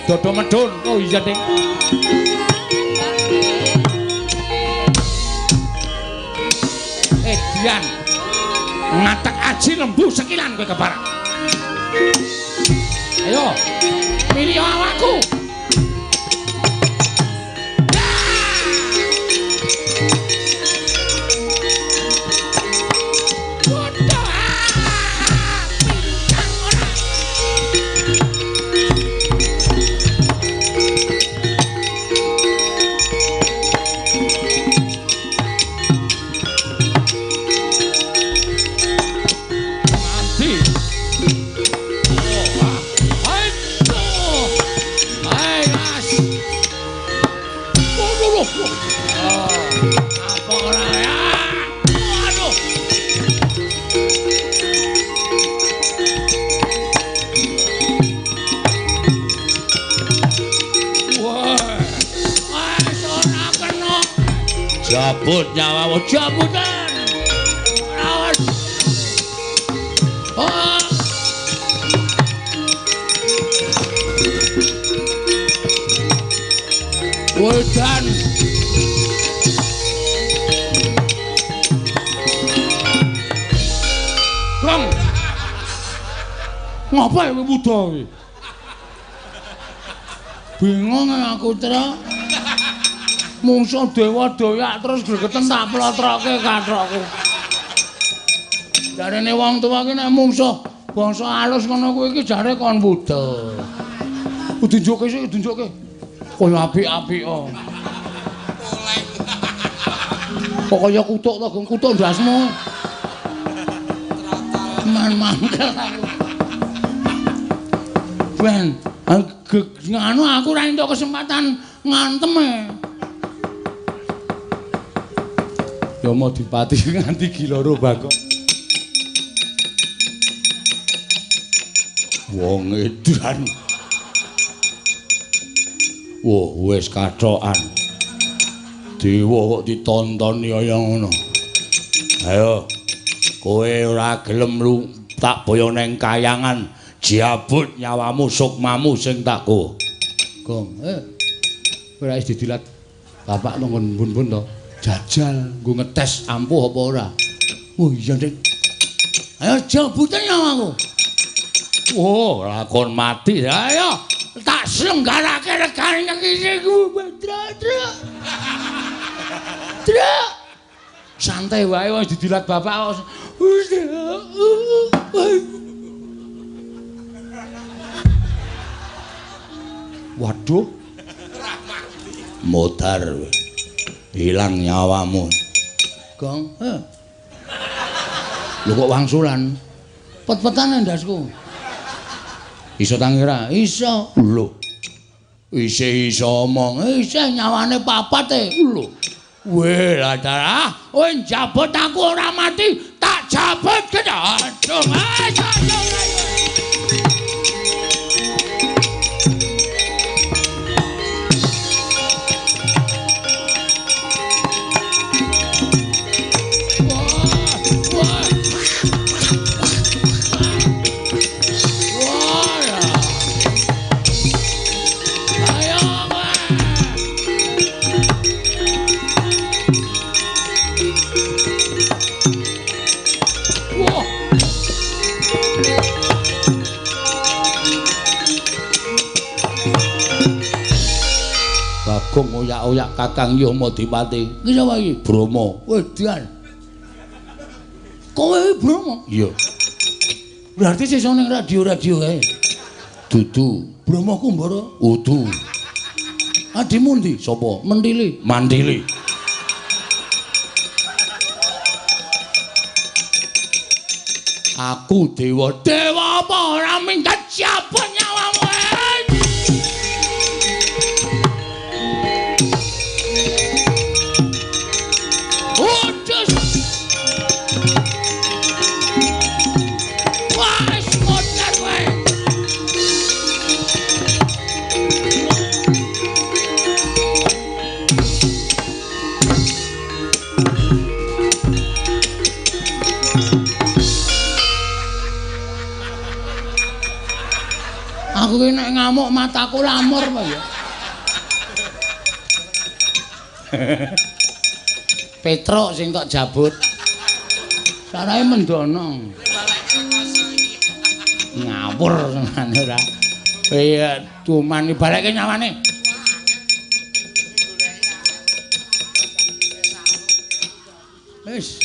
Dodo medun. Oh iya, Ding. Dian. Ngatek aji lembu sekilan kowe kebarak. Ayo. Milih awakku. Jabut nyawamu, jabutan. Rawan. Oh. Wedan. Long. Ngapa ya muda iki? Bingung aku, Tra. Mungsuh dewa doyak terus gregeten tak plotroke kathokku. Jarene wong tuwa ki nek mungsuh bangsa alus ngono kuwi iki jare kon wuda. Dunjuke sik dunjuke. Kaya apik-apik kok. Kok kaya kutuk to, Gong, kutuk ndasmu. Man mangkel aku. Ben, Nganu aku ora entuk kesempatan ngantem e. Ya mau dipati nganti giloro Bagong. Wong edan. Wah, wis kathokan. Dewa kok ditontoni kaya ngono. Ayo. Kowe ora gelem lu tak boyo neng kayangan, jabut nyawamu sukmamu sing tak go. Gong, ora wis didilat. Bapak nonggon bun-bun to. Jajal nggo ngetes ampuh apa ora. Oh iya, Dik. Ayo jabute nyawaku. Oh, lakon mati. Ayo tak slenggarake regane iki ku, Truk. Truk. Santai wae wis didilat bapak. Waduh. Modar. Hilang nyawamu. Gong. Lho kok wangsulan? Pet-petane ndasku. Iso tangira? Iso. Lho. Iso omong. Isih nyawane papat e. Lho. Weh, ladara, njabut aku ora mati, tak jabut kena. Aduh, Bagong oyak-oyak Kakang Yamadipati. Ki sapa iki? Brama. Wedan. Kowe iki Brama? Iya. Berarti sesuk ning radio-radio kae. Dudu. Brama Kumbara? Udu. Adimu ndi? Sapa? Mentili. Mandili. Aku dewa. Dewa apa ora minggat jabut nyawamu. Aku ki nek ngamuk mataku lamur apa ya? Petruk sing tok jabut. Sarae mendono. Ngawur senane ora. Iya, cuman ibaleke nyawane. Wis.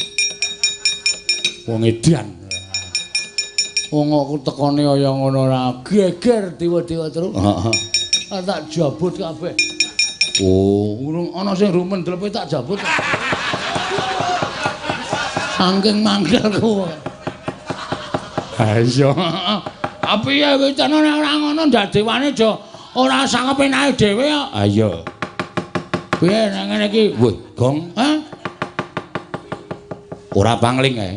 Wong edan. Wong aku tekone kaya ngono ora geger dewa-dewa terus. Heeh. Tak jabut kabeh. Oh, urung ana sing rumen delepe tak jabut. Saking mangkelku. Ha iya. Apa ya wis ora ngono ndadewane aja ora sangepe nae dhewe kok. Ha iya. Piye nang ngene iki? Wih, Gong. Hah? Ora pangling ae.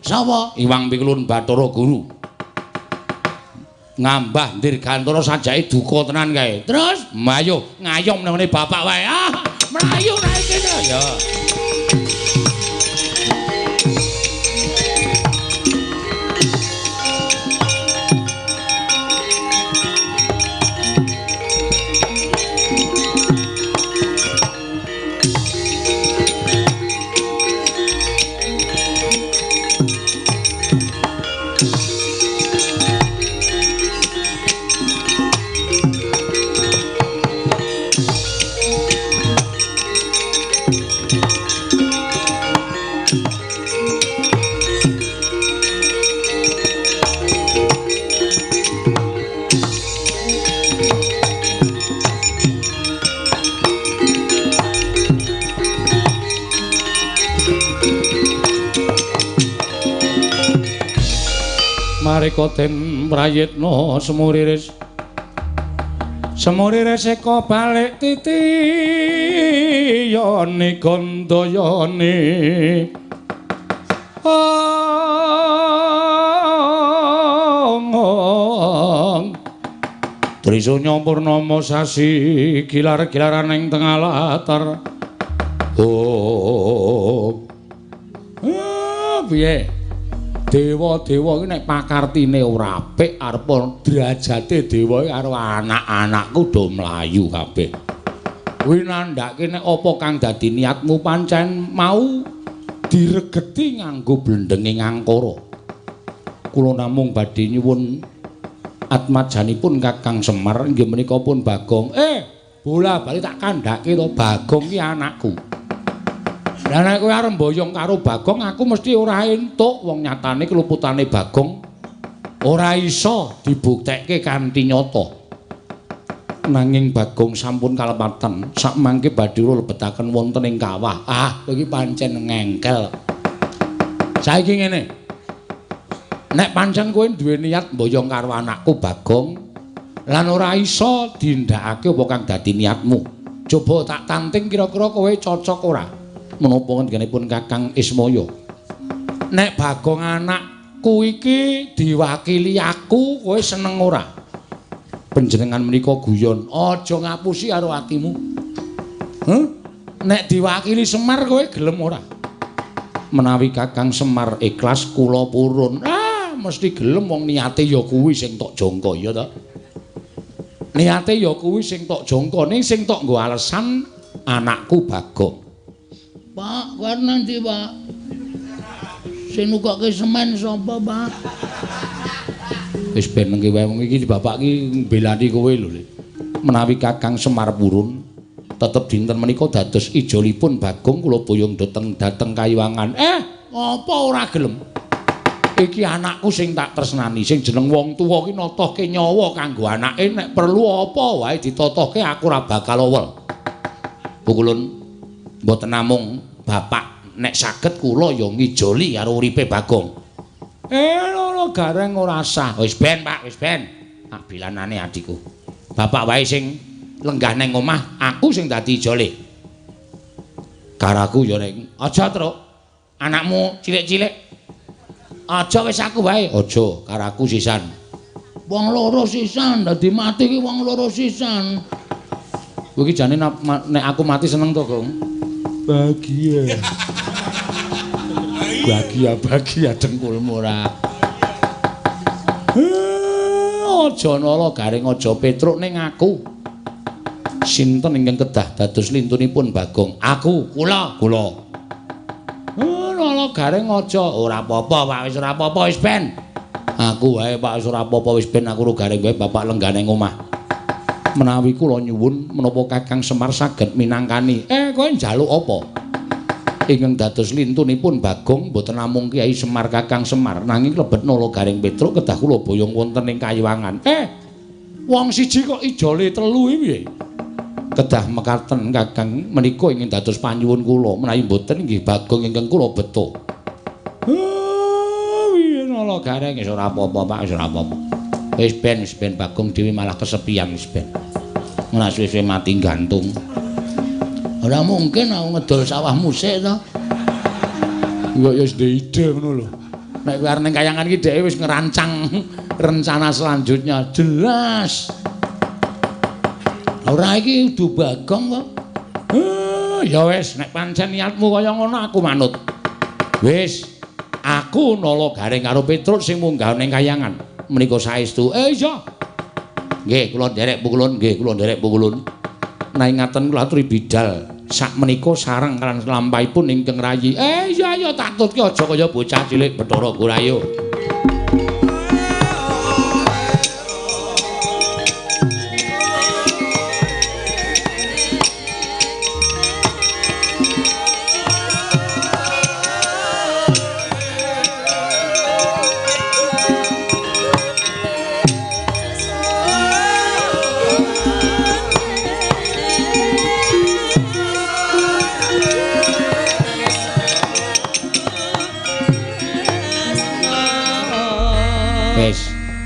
Sapa? Iwang Pikulun Bathara Guru. Ngambah Dirgantara sajake duka tenan kae. Terus mlayu ngayom nang ngene bapak wae. Ah, mlayu naik kene ya. Mareka den prayitna semuriris Semuri reseka balik titi yoni gondayane Trisunya purnama sasi gilar-gilaran ing tengah latar. Piye? Dewa-dewa iki nek pakartine ora apik arep derajate dewa karo anak-anakku do mlayu kabeh. Kuwi nandhake nek apa kang dadi niatmu pancen mau diregeti nganggo blendhenge ngangkara. Kula namung badhe nyuwun atmajanipun Kakang Semar inggih menika pun Bagong. Bola-bali tak kandhake to Bagong ki anakku. Lah nek kowe arep mboyong karo Bagong aku mesti ora entuk wong nyatane keluputane Bagong ora iso dibuktekke kanthi nyata. Nanging Bagong sampun kalepatan sak mangke badhe lebetaken wonten ing kawah. Iki pancen ngengkel. Saiki ngene. Nek pancen kowe duwe niat mboyong karo anakku Bagong lan ora iso dindakake apa kang dadi niatmu. Coba tak tanting kira-kira kowe cocok ora? Menapa ngendikanipun Kakang Ismaya? Nek Bagong anakku iki diwakili aku, kowe seneng ora? Panjenengan menika guyon, aja ngapusi karo atimu. Nek diwakili Semar kowe gelem ora? Menawi Kakang Semar ikhlas kula purun. Mesti gelem wong niate ya kuwi sing tok jangka ya ta. Niate ya kuwi sing tok jangka ning sing tok nggo alasan anakku Bagong. Pak, kowe nanti, Pak. Sing nukokke semen sapa, Pak? Wis ben nengke wae wong iki bapak iki mbelani kowe lho. Menawi Kakang Semar purun tetep dinten menika dados ijolipun Bagong kula boyong dateng Kayuwangan. Apa ora gelem? Iki anakku sing tak tresnani, sing jeneng wong tuwa ki natohke nyawa kanggo anake nek perlu apa wae ditotohke aku ora bakal owel. Pukulun mboten namung bapak nek saged kula ya ngijoli karo uripe Bagong. Loro gareng ora sah. Wis ben, Pak, wis ben. Tak bilanane adikku. Bapak wae sing lenggah nang omah, aku sing dadi ijole. Karaku ya ning aja truk. Anakmu cilik-cilik aja wis aku wae. Aja, karo aku sisan. Wong loro sisan, dadi mati ki wong loro sisan. Kowe iki jane nek aku mati seneng to, Gong? Bahagia. Bahagia dengkulmu ora. Aja nala garing aja petruk ning aku. Sinten ingkang kedah dados lintunipun Bagong? Aku, kula. Nala garing aja ora apa-apa, Pak, wis ora apa-apa wis ben. Aku wae, Pak, wis ora apa-apa wis ben aku garing wae bapak lenggah ning omah. Menawi kula nyuwun menapa Kakang Semar saged minangkani. Kowe njaluk apa? Ingkang dados lintunipun Bagong boten namung Kyai Semar Kakang Semar nanging klebet nala garing Petruk kedah kula boyong wonten ing Kayuwangan. Wong siji kok ijole telu iki piye? Kedah mekaten Kakang menika ingin dados panyuwun kula menawi boten nggih Bagong ingkang kula beto. Piye nala garing wis ora apa-apa, Pak, wis ora apa-apa. Wis ben Bagong dhewe malah kesepian wis ben. Ora suwe-suwe mati gantung. Ora mungkin aku ngedol sawahmu sik to. Ya wis ide ngono lho. Nek kowe arep ning Kayangan iki dhek wis ngerancang rencana selanjutnya jelas. Ora iki udu Bagong kok. Ya wis nek pancen niatmu kaya ngono aku manut. Wis aku nala garing karo Petruk sing munggah ning Kayangan. Menika saestu. Iya. Nggih, kula nderek pukulun, nggih, kula nderek pukulun. Nanging ngaten kula aturi bidal. Sak menika sareng kan lampahipun ingkang rayi. Iya tak tutke aja kaya bocah cilik Bathara Gurayu.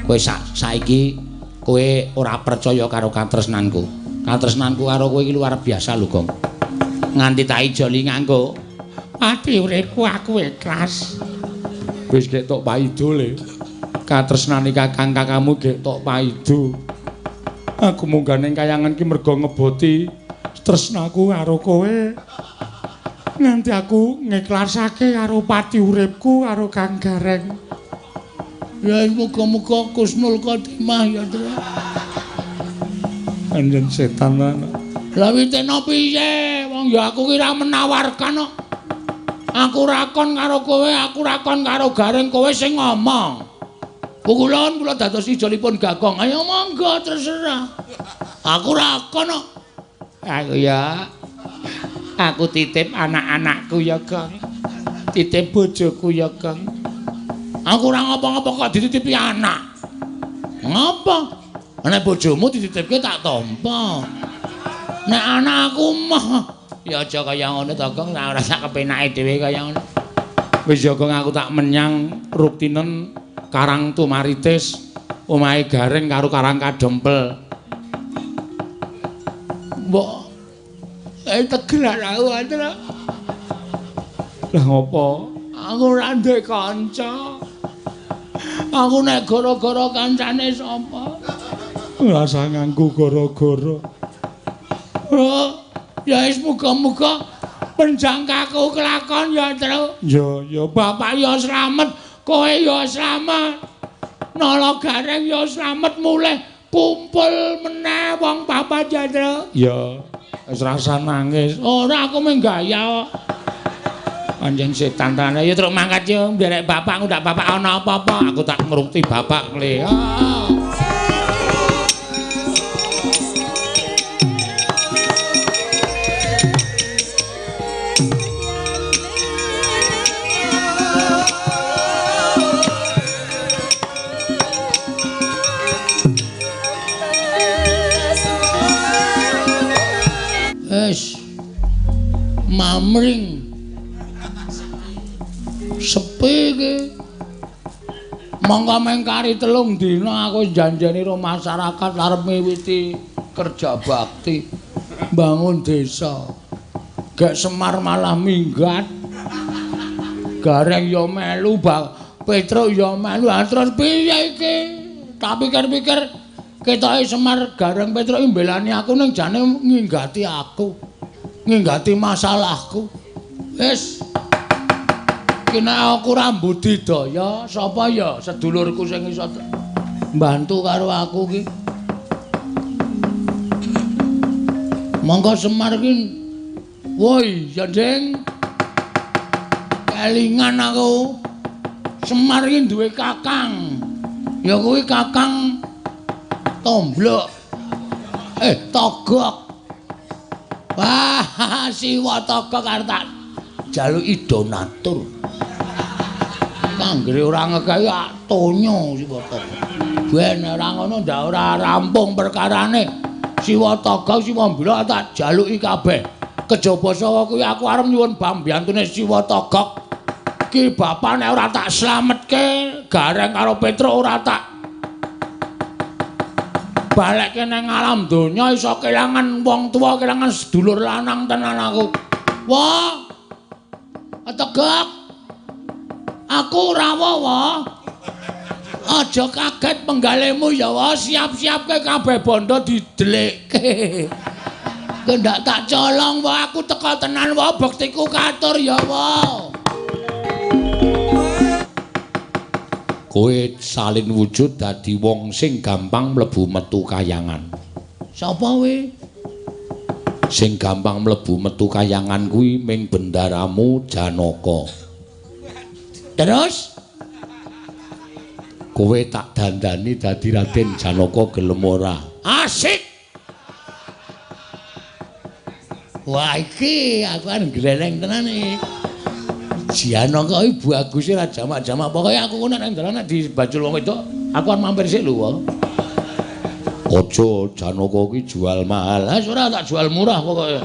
Kowe saiki kowe ora percaya karo katresnanku. Katresnanku karo kowe iki luar biasa lho, Gong. Nganti tak ijoli nganggo pati uripku aku ikhlas. Wis gek tok paido le. Katresnane kakang-kakangmu gek tok paido. Aku munggah ning kayangan ki mergo ngeboti tresnaku karo kowe. Nganti aku ngiklasake karo pati uripku karo Kang Gareng. Ya muga-muga kusnul khotimah ya, Tru. Anjen setan ana. Lah witena piye? Wong ya aku ki ra menawarkan kok. Aku rakon karo kowe, aku rakon karo Gareng, kowe sing ngomong. Pukulon kula dados ijolipun Gagong. Ayo monggo terserah. Aku rakon kok. Aku ya aku titip anak-anakku ya, Kang. Titip bojoku ya, Kang. Aku ora ngapa-ngapa kok dititipi anak. Ngapa? Nek bojomu dititipke tak tampa. Nek anakku mah ya aja kaya ngono to, Kang. Ora sak kepenake dhewe kaya ngono. Wis ya, Kang, aku tak menyang ruktinen Karang Tumaritis, omahe Gareng karo Karang Kadempel. Mbok tegelan aku antara. Lah ngopo? Aku ora ndek kanca. Aku nek gara-gara kancane sapa? Rasa nganggo gara-gara. Oh, ya wis muga-muga penjangkaku kelakon ya, Tru. Ya bapak ya slamet, kowe ya slamet. Nala Gareng ya slamet mulih kumpul meneh wong papat ya, Tru. Ya. Wis rasa nangis. Ora aku mung gaya kok. Anjing setan tenan. Ya truk mangkat yo nderek bapakku ndak bapak ana apa-apa. Aku tak ngrukti bapak kle. Mamring sepi iki monggo mengkari 3 dina aku janjeni karo masyarakat arep miwiti kerja bakti bangun desa. Gek Semar malah minggat, Gareng ya melu, Petruk ya melu. Terus piye iki? Tak pikir-pikir ketoke Semar, Gareng, Petruk mbelani aku ning jane nginggati aku. Nginggati masalahku. Wis kena aku ra budidaya, sapa ya sedulurku sing iso mbantu karo aku ki. Monggo Semar ki. Woi, ya Deng. Kelingan aku. Semar ki duwe kakang. Ya kuwi Kakang Tomblok. Togok. Wah, Siwa Togok arep tak jaluki donatur. Kanggere ora ngegawe tonyo Siwa Togok. Ben ora ngono ndak ora rampung perkarane. Siwa Togok, Siwa Mbila tak jaluki kabeh. Kejaba saka kuwi aku arep nyuwun bambiyantune Siwa Togok. Ki bapak nek ora tak slametke, Gareng karo Petruk ora tak balekke nang alam donya iso kelangan wong tuwa, kelangan sedulur lanang tenan aku. Wah. Tegak. Aku rawa wah. Aja kaget penggalemu ya wah, siap-siapke kabeh bondo didelikke. Kendak tak colong wah, aku teka tenan wah, bektiku katur ya wah. Kowe salin wujud dadi wong sing gampang mlebu metu kayangan. Sapa we? Sing gampang mlebu metu kayangan kuwi ming bendaramu Janaka. Terus kowe tak dandani dadi Raden Janaka gelem ora? Asik. Wah iki aku kan gleleng tenan iki. Janaka iki baguse ra jamak-jamak. Pokoke aku nek nang dalan di bajul wong wedok, aku arep mampir sik lho wae. Aja Janaka iki jual mahal. Lah ora tak jual murah pokoke.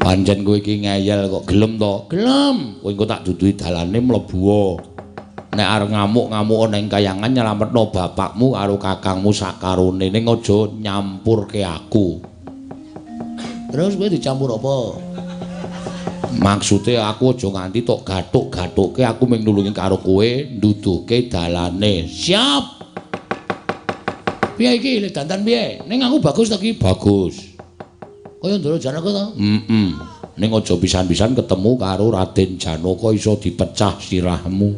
Pancen kowe iki ngeyel kok gelem to? Gelem. Kowe engko tak duduhi dalane mlebu. nek arep ngamuk-ngamuk ning kayangan nyelametno bapakmu karo kakangmu sakarone ning aja nyampurke aku. Terus kowe dicampur apa? Maksudnya aku aja nganti tok gathuk-gathukke aku mung nulungi karo kowe nduduhke dalane. Siap. Piye iki le dandan piye? Ning aku bagus ta iki? Bagus. Kaya Ndara Janaka ta? Ning aja pisan-pisan ketemu karo Raden Janaka iso dipecah sirahmu.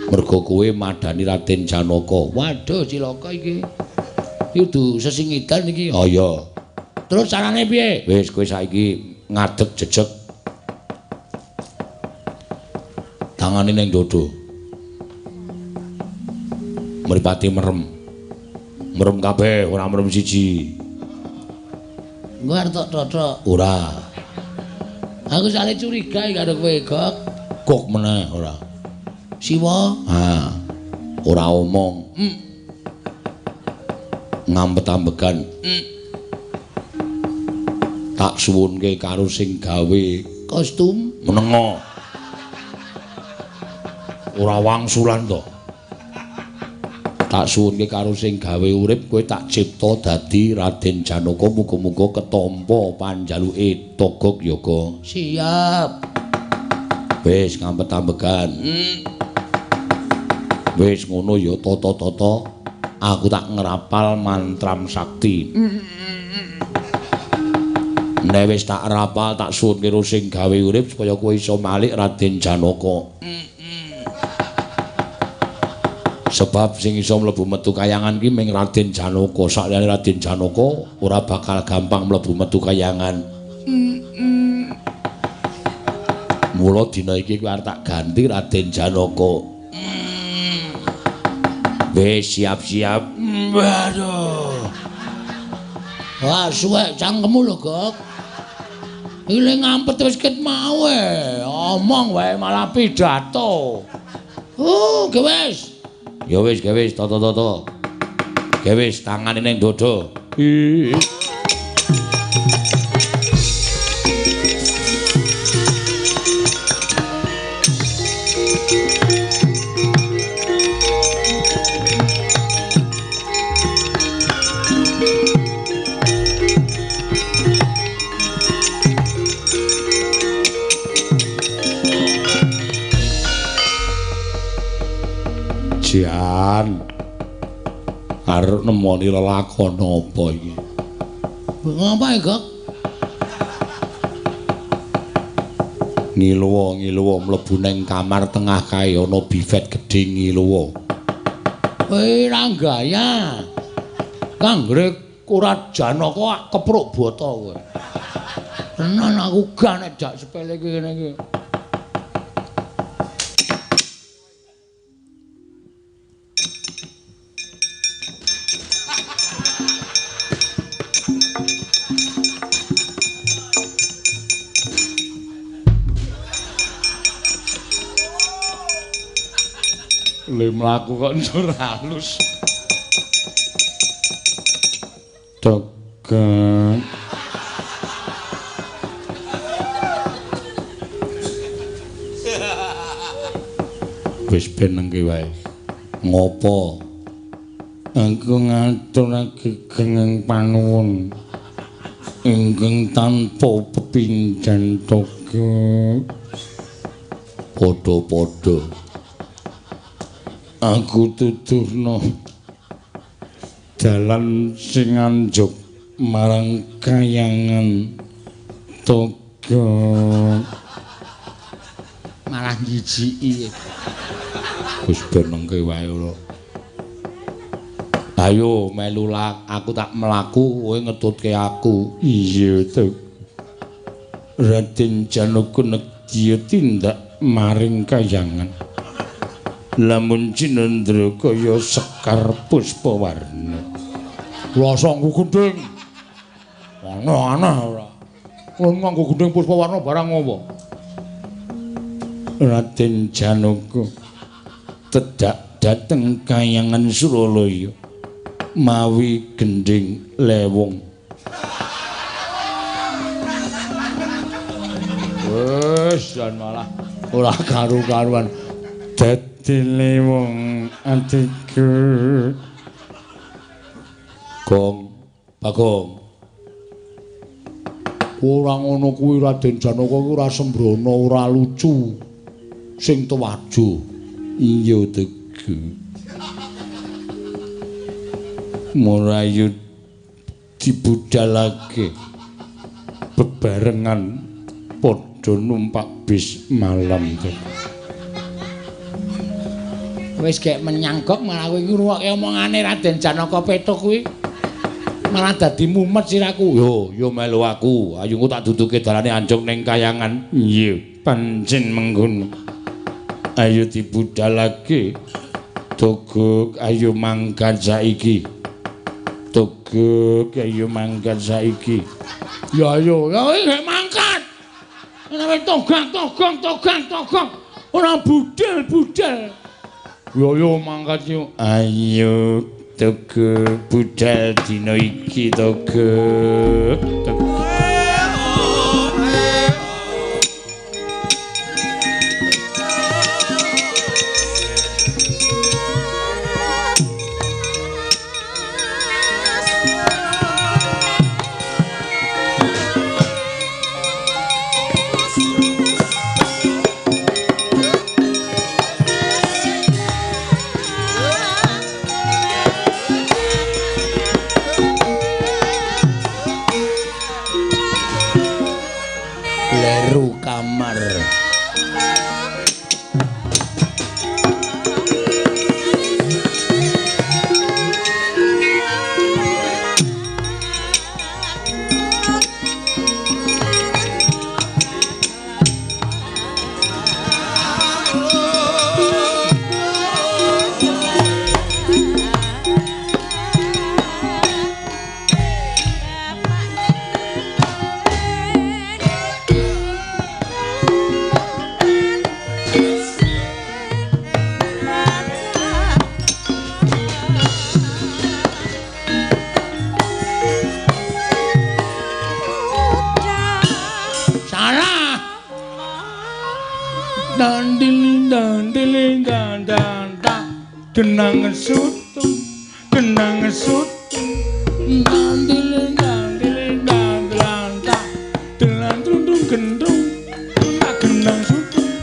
Mergo kowe madani Raden Janaka. Waduh cilaka iki. Iki kudu sesingidan iki. Oh iya. Terus carane piye? Wis kowe saiki ngadeg jejeg. Tangane ning dodo. Mripate merem. Merem kabeh, ora merem siji. Engko arep tok-tok. Ora. Aku sale curiga karo kowe, Gok. Gok meneh ora. Siwa? Ha. Ora omong. Ngampet-ambekan. Tak suwunke karo sing gawe kostum menengo. Ora wangsulan to. Tak suwunke karo sing gawe urip kowe tak cipta dadi Raden Janaka muga-muga ketampa panjaluke Togog Yoga. Siap. Wis ngampet-ambekan. Wis ngono ya tata-tata aku tak ngrapal mantram sakti. Nek wis tak rapal tak suwunke karo sing gawe urip supaya kowe iso malik Raden Janaka. Sebab sing iso mlebu metu kayangan ki mung Raden Janaka. Sakliyane Raden Janaka ora bakal gampang mlebu metu kayangan. Mula dina iki kuwi arep tak ganti Raden Janaka. Wis siap-siap. Waduh. Wah, suwek cangkemmu lho, Gok. Iki le ngampet wis ket mau omong wae malah pidato. Wis. Ya wis, toto. Wis, tangane ning dodo. Jan arep nemoni lelakon apa iki? Ngapa ya, Gok? Ngiluwa mlebu ning kamar tengah kae ana bifet gedhe ngiluwa. Ra gaya. Kanggre ora Janaka kepruk bata kowe. Tenan aku gak nek jak sepele kene iki. Le mlaku kok njur halus. Tekan. Wis benengke wae. Ngopo? Aku ngaturake kenging panuwun ingkang tanpa pepindhan Togog. Padha-padha. Aku tuturno dalan sing anjuk marang kayangan Togog. Malah njijiki. Wis benengke wae ora. Ayo melu aku tak mlaku kowe ngetutke aku. Iya to. Raden Janaka nedya tindak maring kayangan. Lamun Cinendra kaya Sekar Puspawarna. Rasangku gending. Aneh ora. Kowe nganggo gending Puspawarna barang apa? Raden Janaka tedak dateng kayangan Suralaya mawi gending lewung. Wes jan malah ora karu-karuan. gedene wong atiku. Gong, Bagong. Ora ngono kuwi Raden Janaka kuwi ora sembrono, ora lucu. Sing tuwajo. Iya Teguh. Murayu dibudalake bebarengan padha numpak bis malam. Wis gek menyangkok malah kowe iki ngrungokke omongane Raden Janaka Petuk kuwi. Malah dadi mumet siraku. Yo melu aku. Ayo engko tak duduke dalane anjung ning kayangan. Iya, pancen mengkono. Ayo dibudalake. Togok ayo mangkat saiki. Togok ayo mangkat saiki. Ya ayo, ya gek mangkat. Ana togong. Ora budal. Yo mangkat yo. Ayo Togok budal dina iki Togok. Kenangan sutung dandiling dandilanta delan trundung gendrung kenang sutung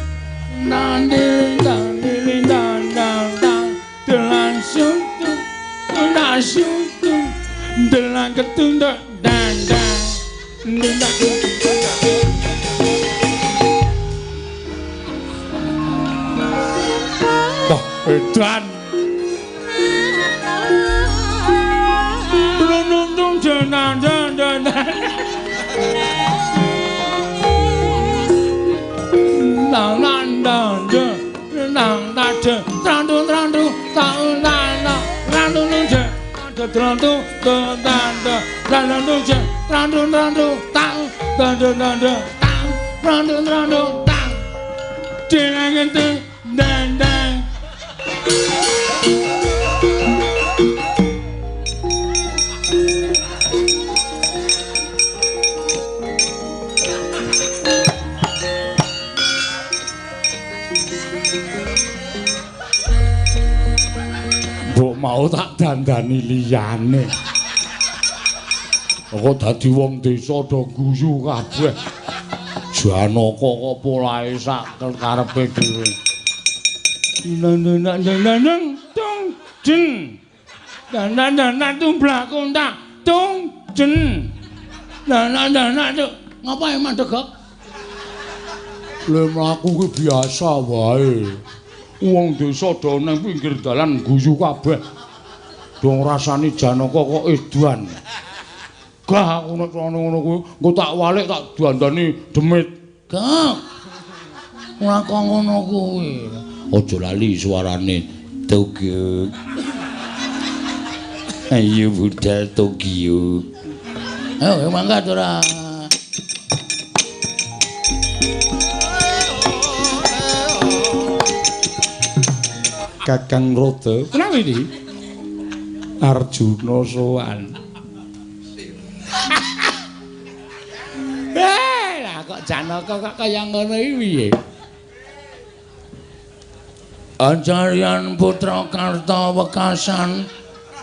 dandiling dandanta delan sutung delan ketunduk dandang wah edan mbok mau tak dandani liyane. Kok dadi wong desa do guyu kabeh. Janaka kok polahe sak karepe dhewe. Nang tung jen. Nang tumblak kontak tung jen. Nang ngapain mandegok? Lha mlaku ki biasa wae. Wong desa do nang pinggir dalan guyu kabeh. Dong rasane Janaka kok edan. Gah aku nek ngono kuwi engko tak walik tak dandani demit. Gah. Ora kok ngono kuwi. Aja lali suarane Tokyo. Ayo budal Tokyo. Ayo mangkat ora. Kakang Roto. Kenapa ini? Arjuna sowan. Lah kok Janaka kok kaya ngono iki piye? Ajaryan putra Karta Wekasan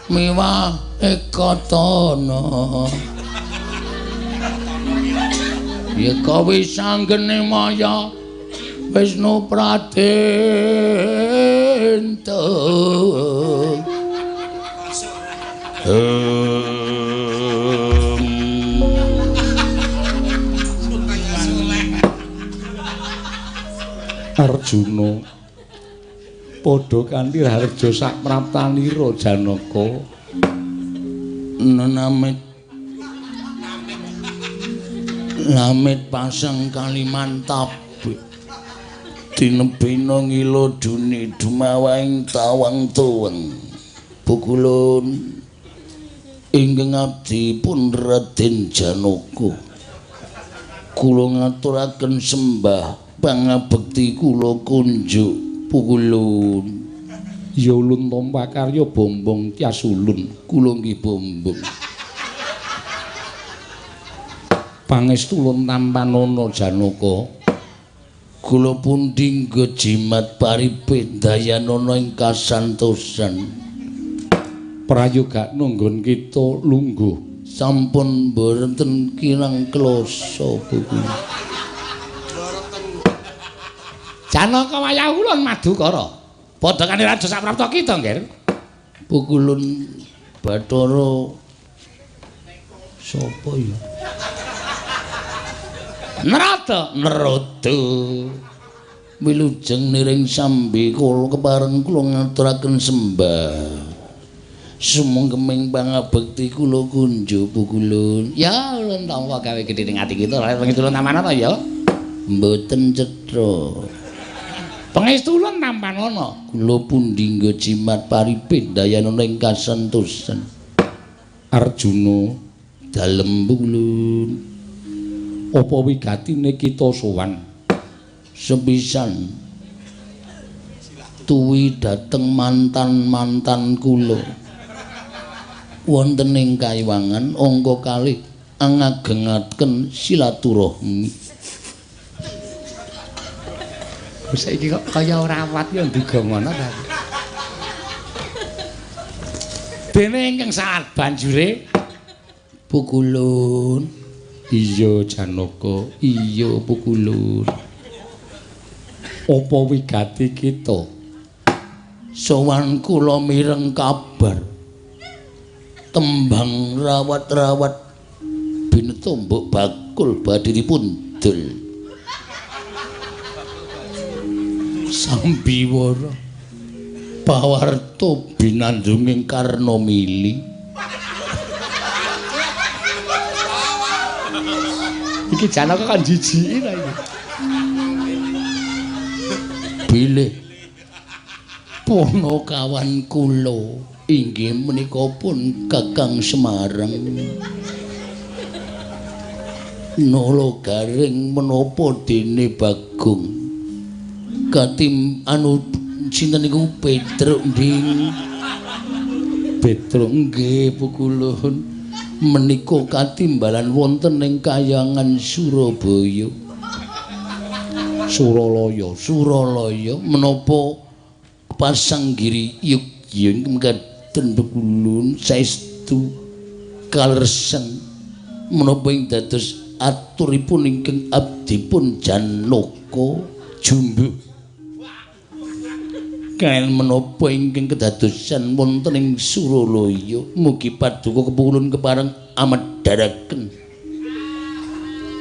miwah Ekatana Yeka wisanggene maya Wisnu Pradenta Arjuna padha kanthi harja sak praptanira Janaka nenamit lamit pasang kalimantap dinebina ngilo duni dumawaing tawang tuweng pukulun ingkang abdi pun Raden Janaka kula ngaturaken sembah pangabekti kula kunjuk pukulun ya ulun tampa karya bombong tias ulun kula nggih bombong pangestu ulun tampanana Janaka kula pundi jimat paripit dayanana ing kasantosan prayoga nunggon kita lungguh sampun boten kirang kloso pukulun Janaka wayah ulun Madukara. Padha kane raja saprapta kita, nggih. Pukulun Bathara sapa ya? Narada, wilujeng niring sambi kula kepareng kula ngaturaken sembah. Sumengkeming pangabekti kula kunjuk pukulun. Ya ulun tampa gawe gedhe ning ati kita, pengitulun tamanana ya. Mboten cetha. Pangestu ulun tampanana kula pundi nggo jimat paripit dayanana ing kasantosan Arjuna dalem ulun apa wigatine kita sowan sepisan tuwi dhateng mantan-mantan kula wonten ing Kaiwangan angka kalih ngagengaken silaturahmi saiki kok kaya ora awat ya nduga ngono ta. Dene ingkang saat banjure pukulun. Iya Janaka, iya pukulun. Apa wigati kita? Sowan kula mireng kabar. Tembang rawat-rawat bineta mbok bakul badhe dipundhul. Sambiwara pawarta binandunging Karna Mili iki Janaka kan jijiki ta iki bilih Punakawan kula inggih menika pun Kakang Semarang nala garing menapa dene Bagong katim anu sinten niku Petruk Nding Petruk nggih pukulun menika katimbalan wonten ing Kayangan Surabaya Suralaya menapa pasanggiri yugya mekaten pukulun saestu kalersen menapa ing dados aturipun ingkang abdipun Janaka Jumbuh kalian menapa ingkang kedadosan wonten ing Suralaya mugi paduka kepulun kepareng amedharaken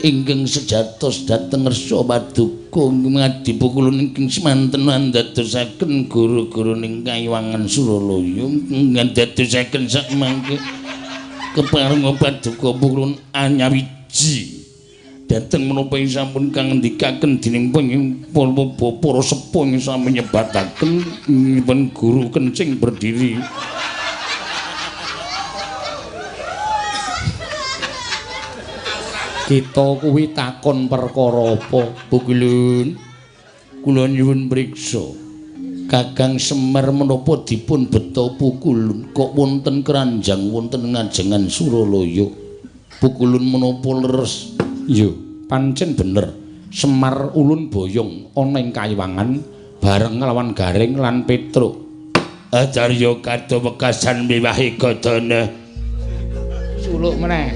ingkang sejatos dhateng ngersa paduka ngadi pukulun ingkang semanten andadosaken guru-guru ning Kaiwangan Suralaya ngandadosaken sakmangke kepareng paduka pukulun anyawiji dateng menapa ing sampun kang ngendikaken dening para sepuh ing sami nyebataken nyimpen guru kencing berdiri kita kuwi takon perkara apa pukulun kula nyuwun priksa Kakang Semar menapa dipun beta pukulun kok wonten keranjang wonten ngajengan Suralaya pukulun menapa leres yo pancen bener Semar ulun boyong ana ing Kaiwangan bareng lawan Garing lan Petruk. Acarya kadha wekasan miwahi godana. Suluk meneh.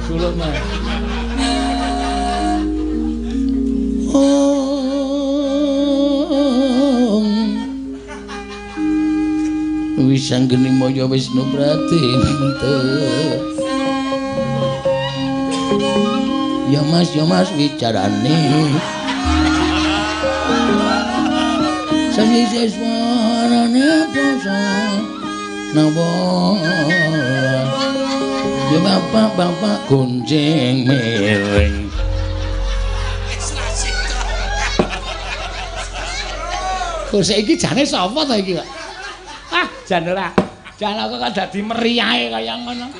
Wis anggene maya Wisnu Pratinta. Ya Mas wicarane. Sami seswarane poso napa. Ya bapak gunjing miring. Kok saiki jane sapa ta iki, Pak? Ah, jan ora. Jan kok dadi meriahe kaya ngono.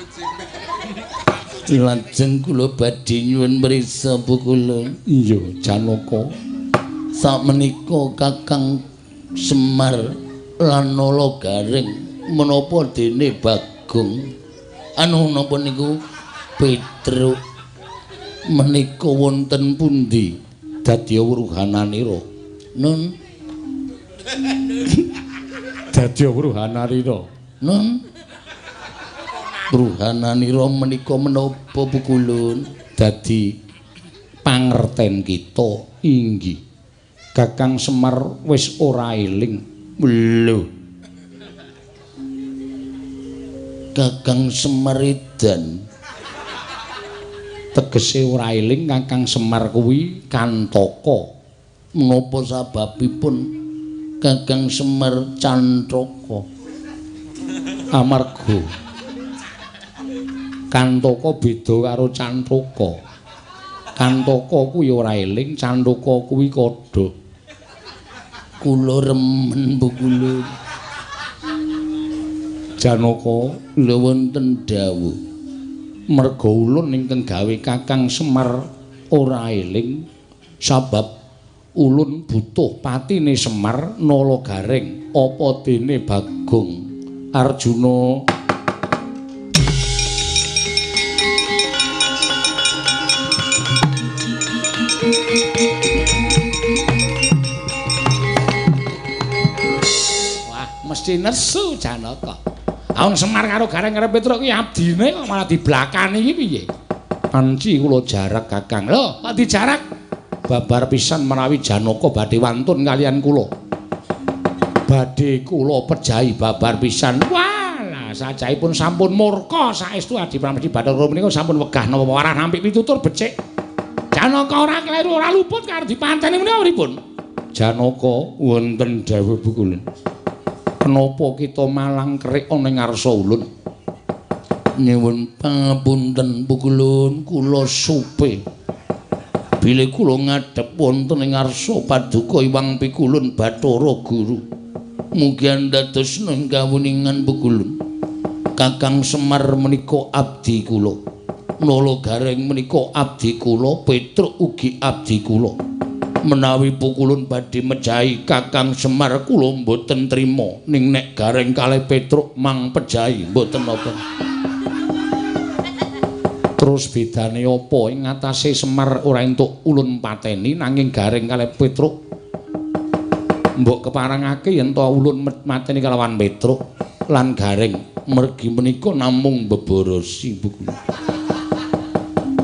Lajeng kula badhe nyuwun mriksa Bu kula. Iya, Janaka. Sakmenika Kakang Semar lan Nala Garing menapa dene Bagong. Anu napa niku Petruk menika wonten pundi dadi wuruhananira? Nun. Dadi wuruhananira. Nun. Wuruhananira menika menapa Bu Kulun? Dadi pangerten kita inggih. Kakang Semar wis ora eling. Lho. Kakang Semar edan. Tegese ora eling Kakang Semar kuwi Kantaka. Menapa sababipun Kakang Semar Cantaka? Amarga Kantaka beda karo Cantaka. Kantaka kuwi ora eling, Cantaka kuwi kodho. Kula remen Bu kula. Janaka lho wonten dawuh. Merga ulun ingkang gawe Kakang Semar ora eling sabab ulun butuh patine Semar Nala Garing apa dene Bagong Arjuna. Mesti nesu Janaka. Wong Semar karo Garing karo Petruk kuwi abdine kok malah diblakani iki piye? Panci kula jarak Kakang. Lho, kok dijarak? Babar pisan menawi Janaka badhe wantun kalian kula. Badhe kula pejahi babar pisan. Walah, sajaipun sampun murka saestu Adi Pramesti Bathara menika sampun wegah napa warah nampik pitutur becik. Janaka ora kleru ora luput karo dipanteni menika pripun? Janaka wonten dawuh Bu Kulun. Kenapa kita malang kerik ana ing ngarsa ulun? Nyuwun pangapunten Bu Kulun, kula supe. Bilih kula ngadhep wonten ing ngarsa paduka Iwang Pikulun Bathara Guru. Mugi andadosna ing kawuningan Bu Kulun. Kakang Semar menika abdi kula. Nala Garing menika abdi kula, Petruk ugi abdi kula. Menawi Pukulun badhe mejahi Kakang Semar kula mboten trima ning nek Garing kalih Petruk mang pejahi mboten napa. Terus bedane apa ing ngatasé Semar ora entuk ulun pateni nanging Garing kalih Petruk mbok keparengake yen to ulun mateni kalawan Petruk lan Garing mergi menika namung beborosi Pukulun.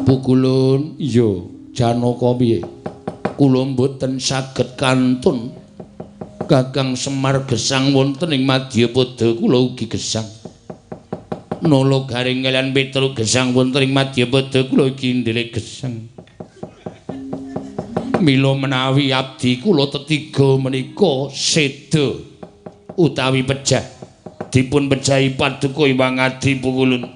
Pukulun iya Janaka piye? Kula mboten saged kantun Kakang Semar gesang wonten ing Madyapada kula ugi gesang. Nala Garing kaliyan Petruk gesang wonten ing Madyapada kula ugi ndelik gesang. Mila menawi abdi kula tetiga menika seda utawi pejah dipun pejahi paduka Iwang Adi Pukulun.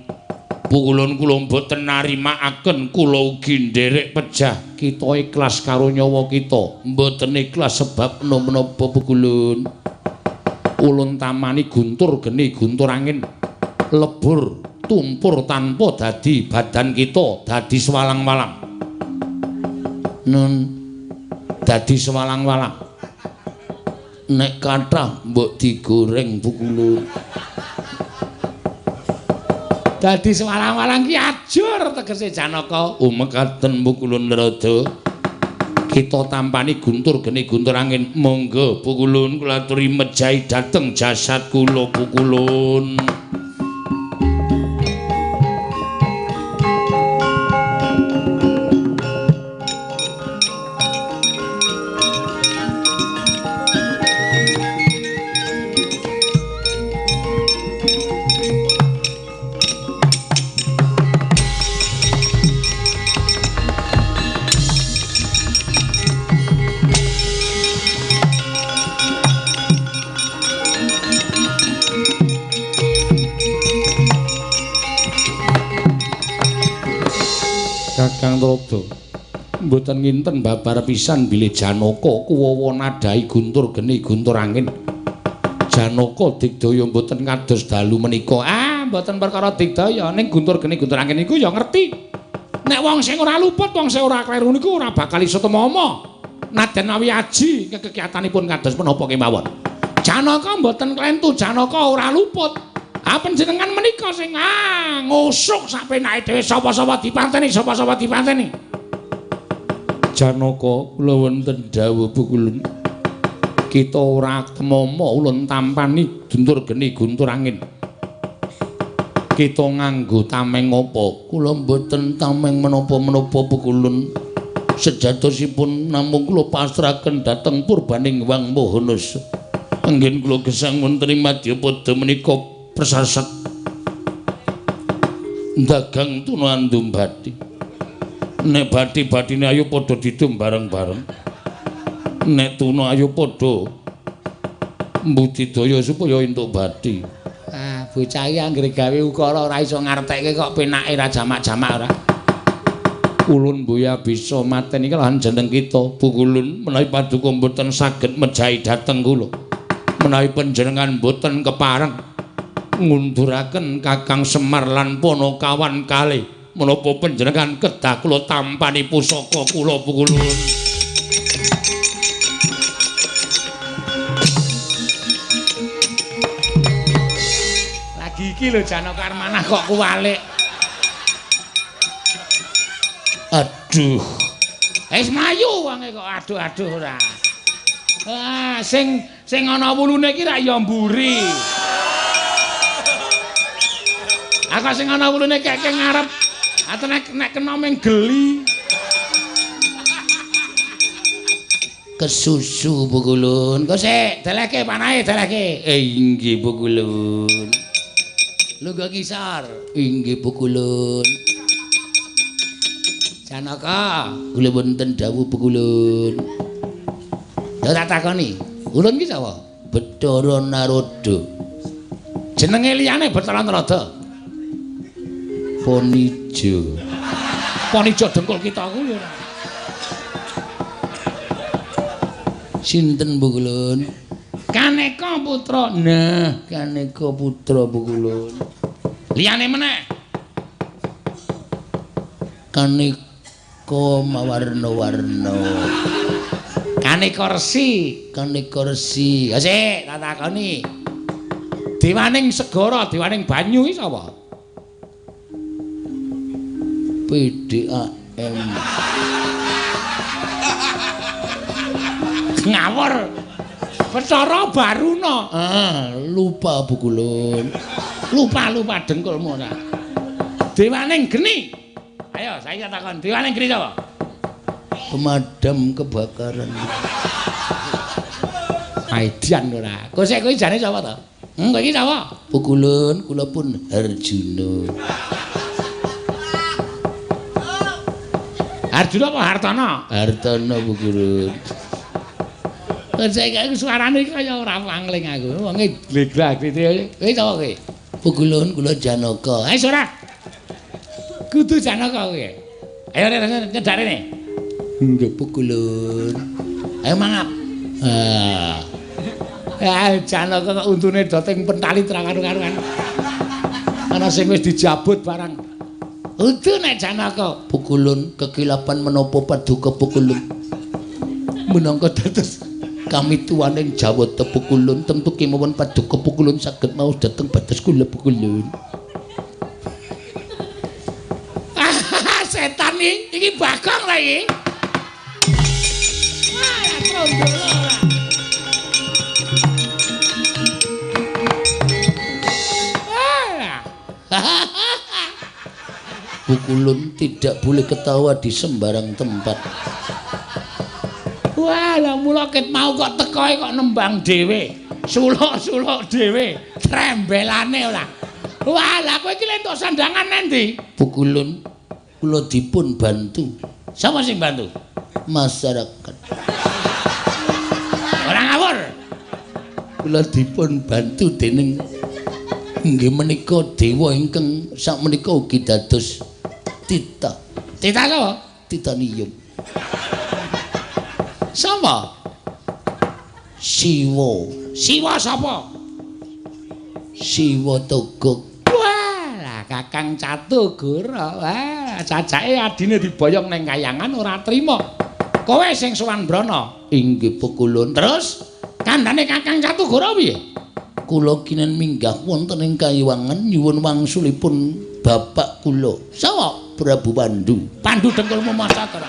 Pukulun kula mboten narimakaken kula ugi nderek pejah. Kita ikhlas karo nyawa kita, mboten ikhlas sebab menapa Pukulun. Ulun tamani guntur geni guntur angin lebur tumpur tanpa dadi badan kita dadi sewalang-walang. Nun dadi sewalang-walang. Nek kathah mbok digoreng Pukulun. Dadi sewalang-walang ki ajur tegese Janaka. Umekaten Pukulun Narada. kita tampani guntur geni guntur angin. Monggo pukulun kula aturi mejahi dhateng jasad kula pukulun. Kakang Trada mboten nginten babar pisan bilih Janaka kuwawa nadhahi guntur geni guntur angin. Janaka digdaya mboten kados dalu menika. Mboten perkara digdaya ning guntur geni guntur angin niku ya ngerti. Nek wong sing ora luput, wong sing ora kleru niku ora bakal iso temama. Naden awi aji kegiatanipun kados menapa kemawon. Janaka mboten klentu, Janaka ora luput. Panjenengan menika sing ngusuk sapenake dhewe sapa-sapa dipanteni, sapa-sapa dipanteni. Janaka kula wonten dawuh pukulun. Kita ora temama ulun tampani guntur geni guntur angin. Kita nganggo tameng apa? Kula mboten tameng menapa-menapa pukulun. Sejatosipun namung kula pasrahaken dhateng purbaning Wang Mahanasa. Anggen kula gesang wonten ing Madyapada menika persasat dagang tuna andum bathi. Nek bathi-bathine ayo padha didum bareng-bareng. Nek tuna ayo padha mbudidaya supaya entuk bathi. Bocah iki anggere gawe ukara ora iso ngartekke kok penake ra jamak-jamak ora. Ulun boya bisa mateni kelawan jeneng kita pukulun menawi paduka mboten saged mejahi dhateng kula. Menawi panjenengan mboten kepareng ngunduraken Kakang Semar lan Panakawan kalih menapa panjenengan kedah kula tampani pusaka kula pukulun. Lagi iki lho Janaka Armanah kok kuwalik. Aduh. Wis mlayu wonge kok aduh-aduh ora. Sing ana wulune iki ra ya mburi. Aku sing ana wulune kek ngarep. Ate nek kena meng geli. Kesusu pukulun. Kok sik deleke panahe deleke. Inggih pukulun. Lungguh kisar. Inggih pukulun. Janaka, kula wonten dawuh pukulun. Lha tak takoni, ulun ki sapa? Bathara Narada. Jenenge liyane Bathara Narada. Ponijo. Ponijo dengkul kita kuwi ora. Sinten pukulun? Kaneka Putra. Nah, Kaneka Putra pukulun. Liyane meneh. Kaneka mawarna-warna. Kaneka Resi. Asik, tak takoni. Dewaning segara, dewaning banyu iki sapa? PDAM. Ngawur. Bathara Baruna. Lupa pukulun. Lupa dengkulmu ora. Dewaning geni. Ayo, saya takon, dewaning geni sapa? Pemadam kebakaran. Aidian ora. Kok sik kuwi jane sapa to? Kok iki sapa? Pukulun, kula pun Arjuna. Arjuna apa Hartana? Hartana pukulun. Kok sik iki suarane kaya ora pangling aku. Wonge glegrak iki. Kowe sapa kowe? Pukulun, kula Janaka. Ayo ora. Kudu Janaka kowe. Ayo nyedhak rene. Nggih pukulun. Ayo mangap. Janaka kok untune doteng pentali terang-karuan. Ana sing wis dijabut barang. Untu nek Janaka pukulun kekilapan menapa paduka pukulun. Menangka dados kami tuwaning Jawata pukulun tentu kemawon paduka pukulun saged maos dhateng badas kula pukulun. Setan iki Bagong lha iki. Bukulun tidak boleh ketawa di sembarang tempat. Wah, lah mula ket mau kok tekoe kok nembang dhewe. Suluk-suluk dhewe, trembelane ora. Wah, lah kowe iki entuk sandangan endi? Bukulun kula dipun bantu. Sapa sing bantu? Masyarakat. Ora ngawur. Kula dipun bantu dening inggih menika dewa ingkang sakmenika ugi dados Tita. Tita sapa? Titanium. Sapa? Siwa. Siwa sapa? Siwa Togog. Wah, lah Kakang Catugara. Wah, cacake adine diboyong ning kayangan ora trima. Kowe sing sowan Brana. Inggih Pukulun. Terus kandhane Kakang Catugara piye? Kula kinen minggah wonten ing Kayiwangan nyuwun wangsulipun bapak kula. Sapa? Prabu Pandu. Pandu dengkulmu Masatara.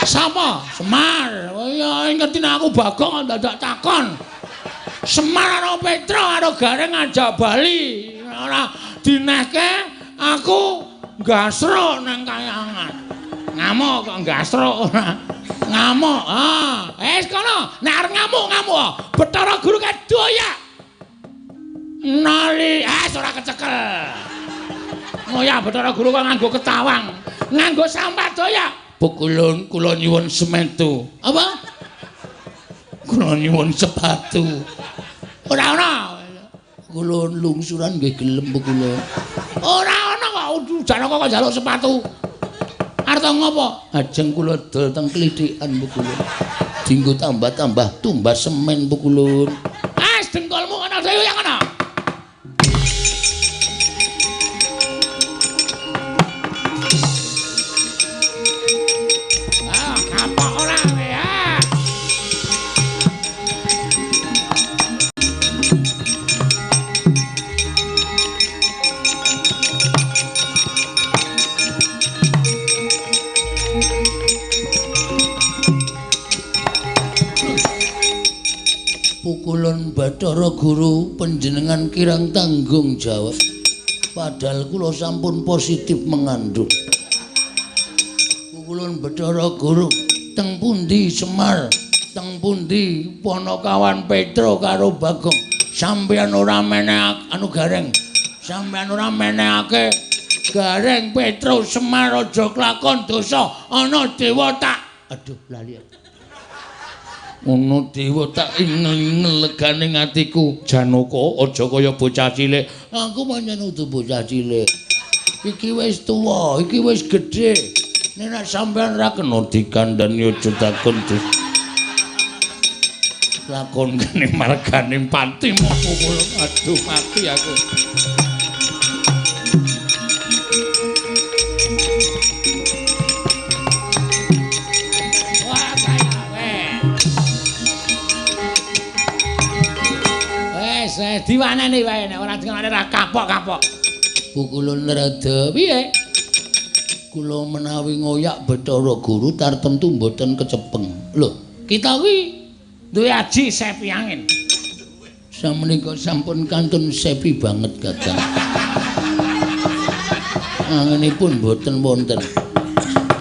Sapa? Semar. Oh ya ngerti nek aku Bagong dadak takon. Semar karo Petra karo Gareng ajak bali. Ora dinehke aku gasruk nang Kayangan. Ngamuk kok gasruk ora. Ngamuk. Wis kono, nek arep ngamuk-ngamuk, Bathara Guru kadoyak. Nali, ora kecekel. Ngoyak Bathara Guru kok nganggo ketawang, nganggo sampah doyak. Pukulun kula nyuwun semetu. Apa? Kula nyuwun sepatu. Ora ana. Kula lungsuran nggih gelem Pukulun. Ora ana kok Janaka kok njaluk sepatu. Arep ngopo? Ajeng kula dol teng klithikan Pukulun. Dinggo tambah-tambah tumbas semen Pukulun. Dengkulmu ana dhewe yang ana. Kapok ora ya. Pukulun Bathara Guru panjenengan kirang tanggung jawab. Padahal kula sampun positif mengandung. Pukulun Bathara Guru teng pundi Semar, teng pundi Ponokawan Petra karo Bagong. Sampeyan ora menehake Gareng. Sampeyan ora menehake Gareng Petra Semar aja klakon dosa ana dewa tak. Aduh lali. Ono dewa tak ingel leganing atiku. Janaka aja kaya bocah cilik. Aku pancen udu bocah cilik. Iki wis tuwa, iki wis gedhe. Nek sampean ra kena dikandhani aja takon dus. Lakon kene margane pati mopul. Aduh mati aku. Diwaneni wae nek ora dikene ra kapok-kapok. Pukulun rada piye? Kula menawi ngoyak Bathara Guru tartemtu mboten kecepeng. Lho, kita kuwi duwe aji sepi angin. Samenika sampun kantun sepi banget Kakang. Anginipun mboten wonten.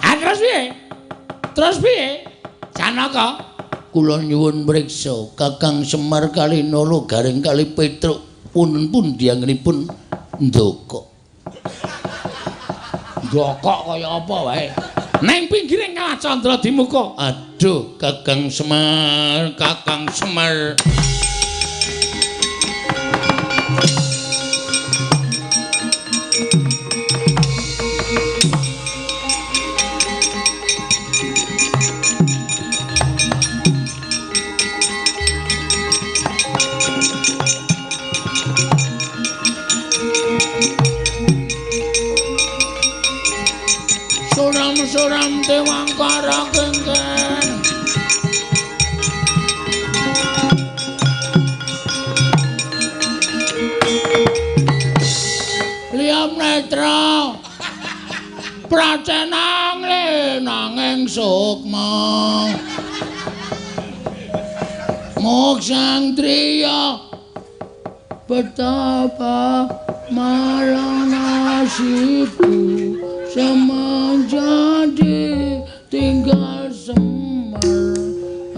Terus piye? Terus piye? Janaka kula nyuwun mriksa Kakang Semar kali Nala Gareng kali Petruk punten diangenipun ndokok. Ndokok kaya apa wae. Neng pinggiring Kawah Candra dimuka. Aduh Kakang Semar, Kakang Semar. Suram Dewangkara Genggen Liam Netra Pracenang Lin nanging sukma moksang triya betapa malang nasibku semenjadi tinggal Semar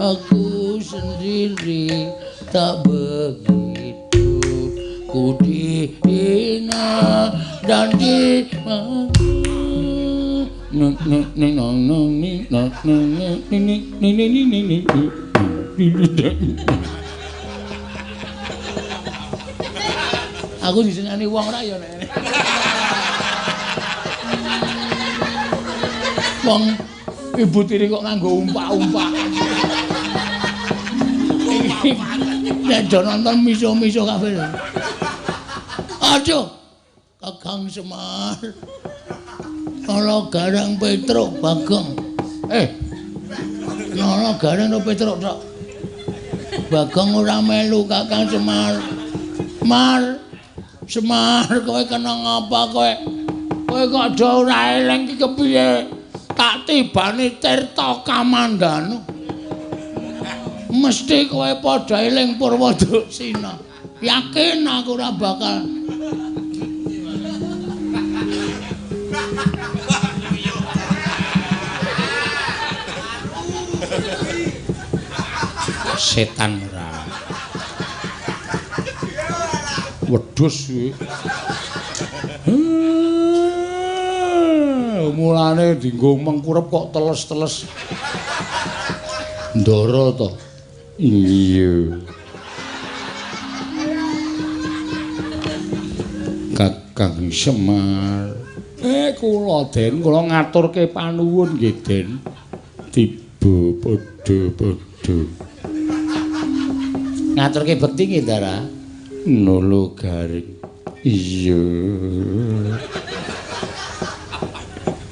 aku sendiri tak begitu ku dihina dan aku disenani wong ora ya nek. Wong ibu tiri kok nganggo umpak-umpak. Nek do nonton miso-miso kabeh. Aduh, Kakang Semar. Nala Garang Petruk Bagong. Nala Garang karo Petruk tok. Bagong ora melu Kakang Semar. Semar kowe kena ngapa kowe? Kowe kok do ora eling iki kepiye? Tak tibane Tirta Kamandanu. Mesti kowe padha eling Purwodaksina. Yakin aku ora bakal setan ora. Wedhus kuwi. Mulane dienggo mengkurep kok teles-teles. Ndara to. Iya. Kakang Semar. Kula Den, kula ngaturke panuwun nggih Den. Tiba padha-padha. Ngaturke bekti nggih, Ndara. Nolo Garing. Iya.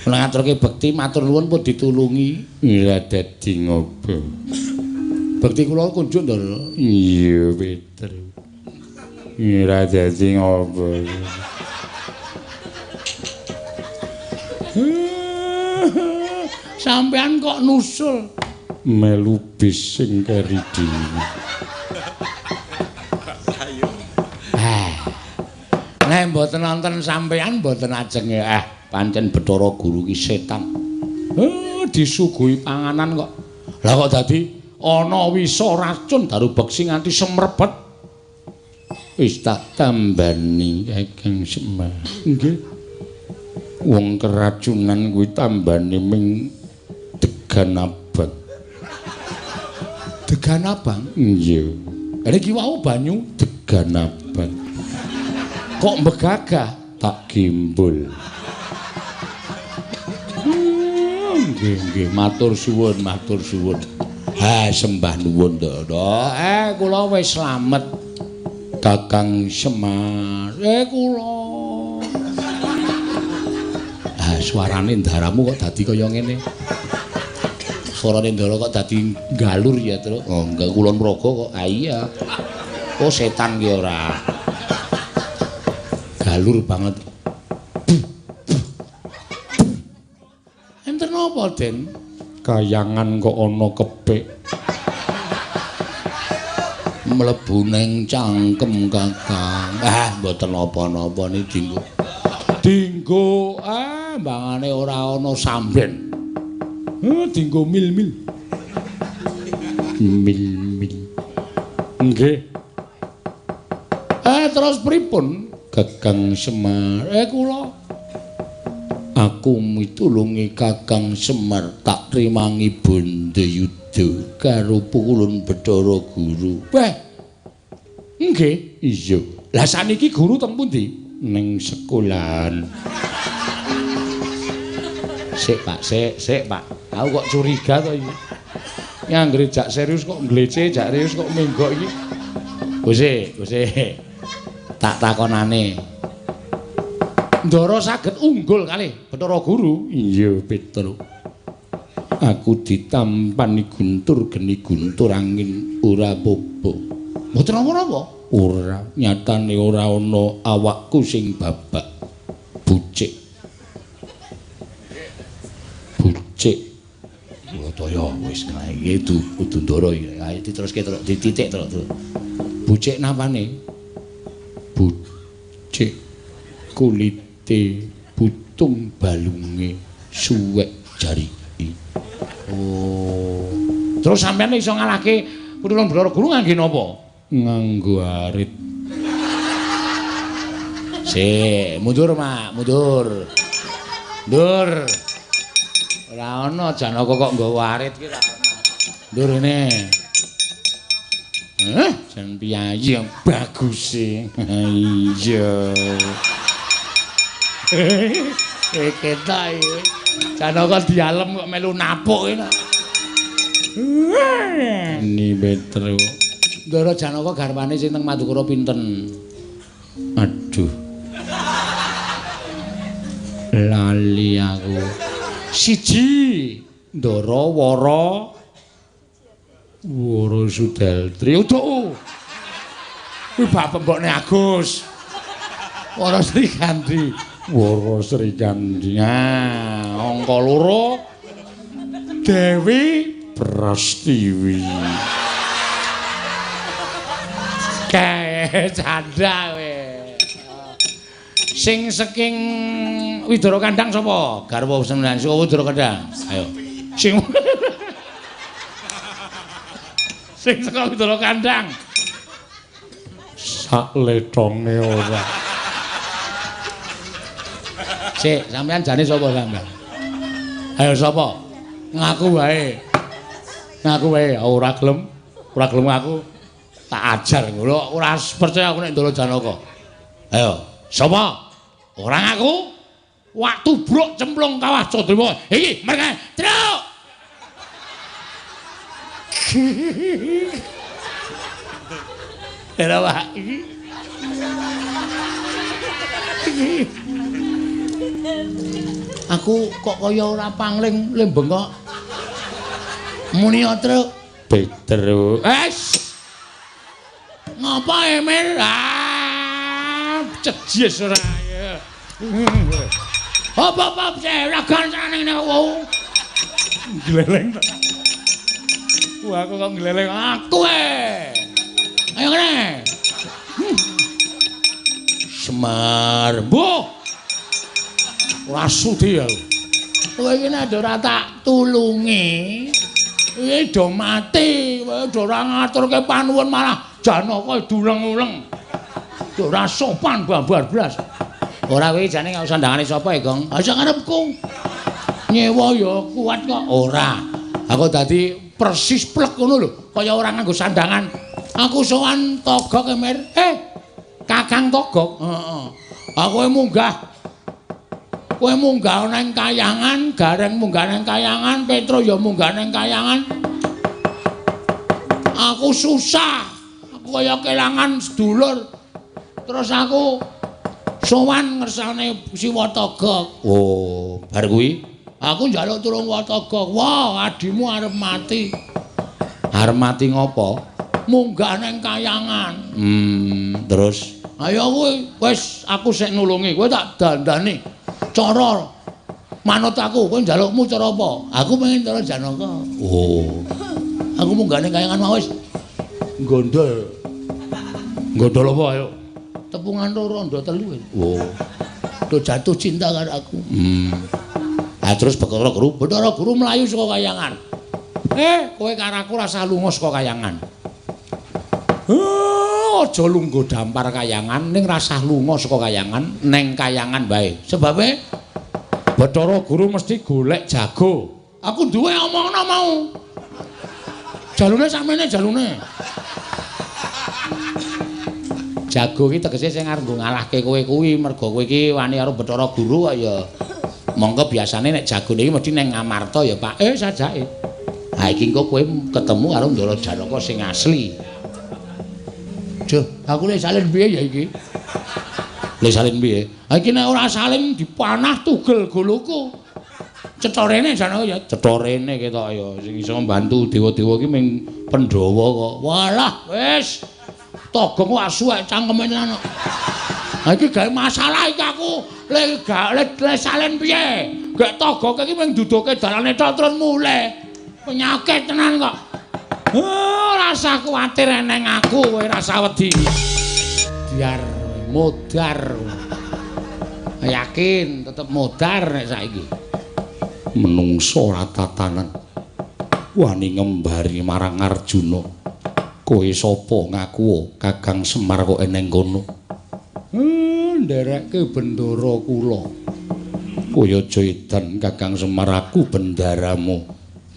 Kula ngaturke bekti matur nuwun pun ditulungi. Ora dadi ngopo. Bekti kula kunjuk, Ndara. Iya, Peter. Ora dadi ngopo. Sampean kok nusul melu bis sing keri dhewe. Nek mboten nonton sampean mboten ajeng pancen Bathara Guru ki setan. Disuguhi panganan kok. Lah kok dadi ana wisa racun daru beksi nganti semrepet. Wis tak tambani Kakang Semar. Nggih. Wong keracunan kuwi tambane ming degan abang. Degan abang? Iya. Lah iki wau banyu degan abang. Kok mbegagah tak gimbul. Nggih, matur suwun, matur suwun. Sembah nuwun, Ndara. Kula wis slamet. Kakang Semar. Kula. Suarane Ndaramu kok dadi kaya ngene. Suarane Ndara kok dadi galur ya, Tru. Oh, enggak kulon praga kok. Iya. Oh, setan ki ora. Galur banget. Enten napa, Den? Kayangan kok ana kepik. Mlebu ning cangkem Kakang. Mboten napa-napa niki dinggo. Dinggo mbangane ora ana samben. Dinggo mil-mil. Mil-mil. Nggih. Terus pripun Kakang Semar? Kula aku mitulungi Kakang Semar tak trimangi Bandayuda karo pukulun Bathara Guru. Nggih, iya. Lah saniki guru teng pundi? Ning sekolahan. Sik Pak. Aku kok curiga to iki. Ya anggere jak serius kok nglece, jak serius kok menggok iki. Wis tak takonane. Ndara saged unggul kalih Bathara Guru? Iya, Petruk. Aku ditampani guntur geni guntur angin ora apa-apa. Mboten napa-napa? Ora, nyatane ora ana awakku sing babak. Bucik. Cik. Toyo wis kena iki kudu ndoro iki. Ayo diteruske terus dititik terus. Bucik napane? Bucik kulite butung balunge suwek jari. Oh. Terus sampeyan iso ngalahke Putulung Bathara Guru ngangge napa? Nganggo arit. Sik, mundur, Mak, mundur. Ndur. Ora ana Janaka kok nggawa arit ki ora. Ndur rene. Jan piyayi yang bagus sih. Iya. Ketok iki. Janaka dialem kok melu napuk iki. Ini Petro. Ndara Janaka garwane sing teng Madukara pinten? Aduh. Lali aku. Siji Ndara Wara Sudeltri. Utuk. Kuwi bapak mbokne Agus. Wara Sri Kandi. Wara Sri Kandi. Nah, angka 2 Dewi Prastiwi. Kae canda kowe. Sing saking Widara Kandang sapa? Garwa Sembilan sing Widara Kandang. Ayo. Sing saka Widara Kandang. Sak letonge ora. Sik, sampean jane sapa sampean? Ayo sapa? Ngaku wae. Ngaku wae ora gelem aku tak ajar ngono. Ora percaya aku nek Ndara Janaka. Ayo, sapa? Ora ngaku? Wak tubruk cemplung kawah Cadrewa. Iki mereka truk. Era Pak iki. Aku kok kaya ora pangling le bengok. Muni truk. Petro. Ngapa Emil? Cejes ora ya. Apa ora gancane nek wau. Gleleng. Wah aku kok gleleng aku Ayo kene. Semar. Mbuh. Ora sudi aku. Kowe iki nek ora tak tulungi, iki do mati. Kowe do ora ngaturke panuwun malah Janaka duleng-uleng. Ora sopan babar blas. Ora kuwi jane gak usah ndangane sapa ya, Gong? Aja ngarepku. Nyewa ya kuat kok. Ora. Aku dadi persis plek ngono lho, kaya ora nganggo sandangan. Aku sowan Togok Emir. Kakang Togok. Heeh. Aku munggah. Kowe munggah nang kayangan, Gareng munggah nang kayangan, Petro ya munggah nang kayangan. Aku susah. Aku kaya kelangan sedulur. Terus aku sowan ngersane Siwa Togok. Oh, bar kuwi aku njaluk tulung Watogok. Wah, adimu arep mati. Arep mati ngopo? Munggah nang kayangan. Terus ayo kuwi wis aku sik nulungi. Kowe tak dandani. Cara manut aku, kowe njalukmu cara apa? Aku pengen cara Janaka. Oh. Aku munggah nang kayangan mau wis. Gondol. Gondol apa ayo? Tepungan rondo telu. Oh. Do jatuh cinta karo aku. Terus Bathara Guru mlayu saka kayangan. Kowe karo aku rasa lunga saka kayangan. Aja lungguh dampar kayangan ning rasah lunga saka kayangan ning kayangan bae. Sebabe Bathara Guru mesti golek jago. Aku duwe omongno mau. Jalune samene jalune. Jago iki tegese sing arep ngalahke kowe kuwi mergo kowe iki wani karo Bathara Guru kok ya. Monggo biasane nek jagone iki mesti ning Ngamarta ya, Pak. Sajake. Ha iki engko kowe ketemu karo Ndara Janaka sing asli. Duh, aku le salin piye ya iki? Le salin piye? Ha iki nek ora salin dipanah tugel guluku. Cetorene Janaka ya, cetorene ketok ya sing iso mbantu dewa-dewa iki ming Pandhawa kok. Walah, wis. Togok kok asuwek cangkeme tenan kok. Ha iki gawe masalah iki aku. Le salin piye? Gek togoke iki mung duduke dalane tok terus mulih. Penyakit tenan kok. Ora usah kuwatir eneng aku, kowe rasa wedi. Biar modar. Yakin tetep modar nek saiki. Menungso ora tatanan. Wani ngembari marang Arjuna. Kowe sapa ngaku Kakang Semar kok eneng kono? Nderekke bendara kula. Kowe aja edan Kakang Semar, aku bendaramu.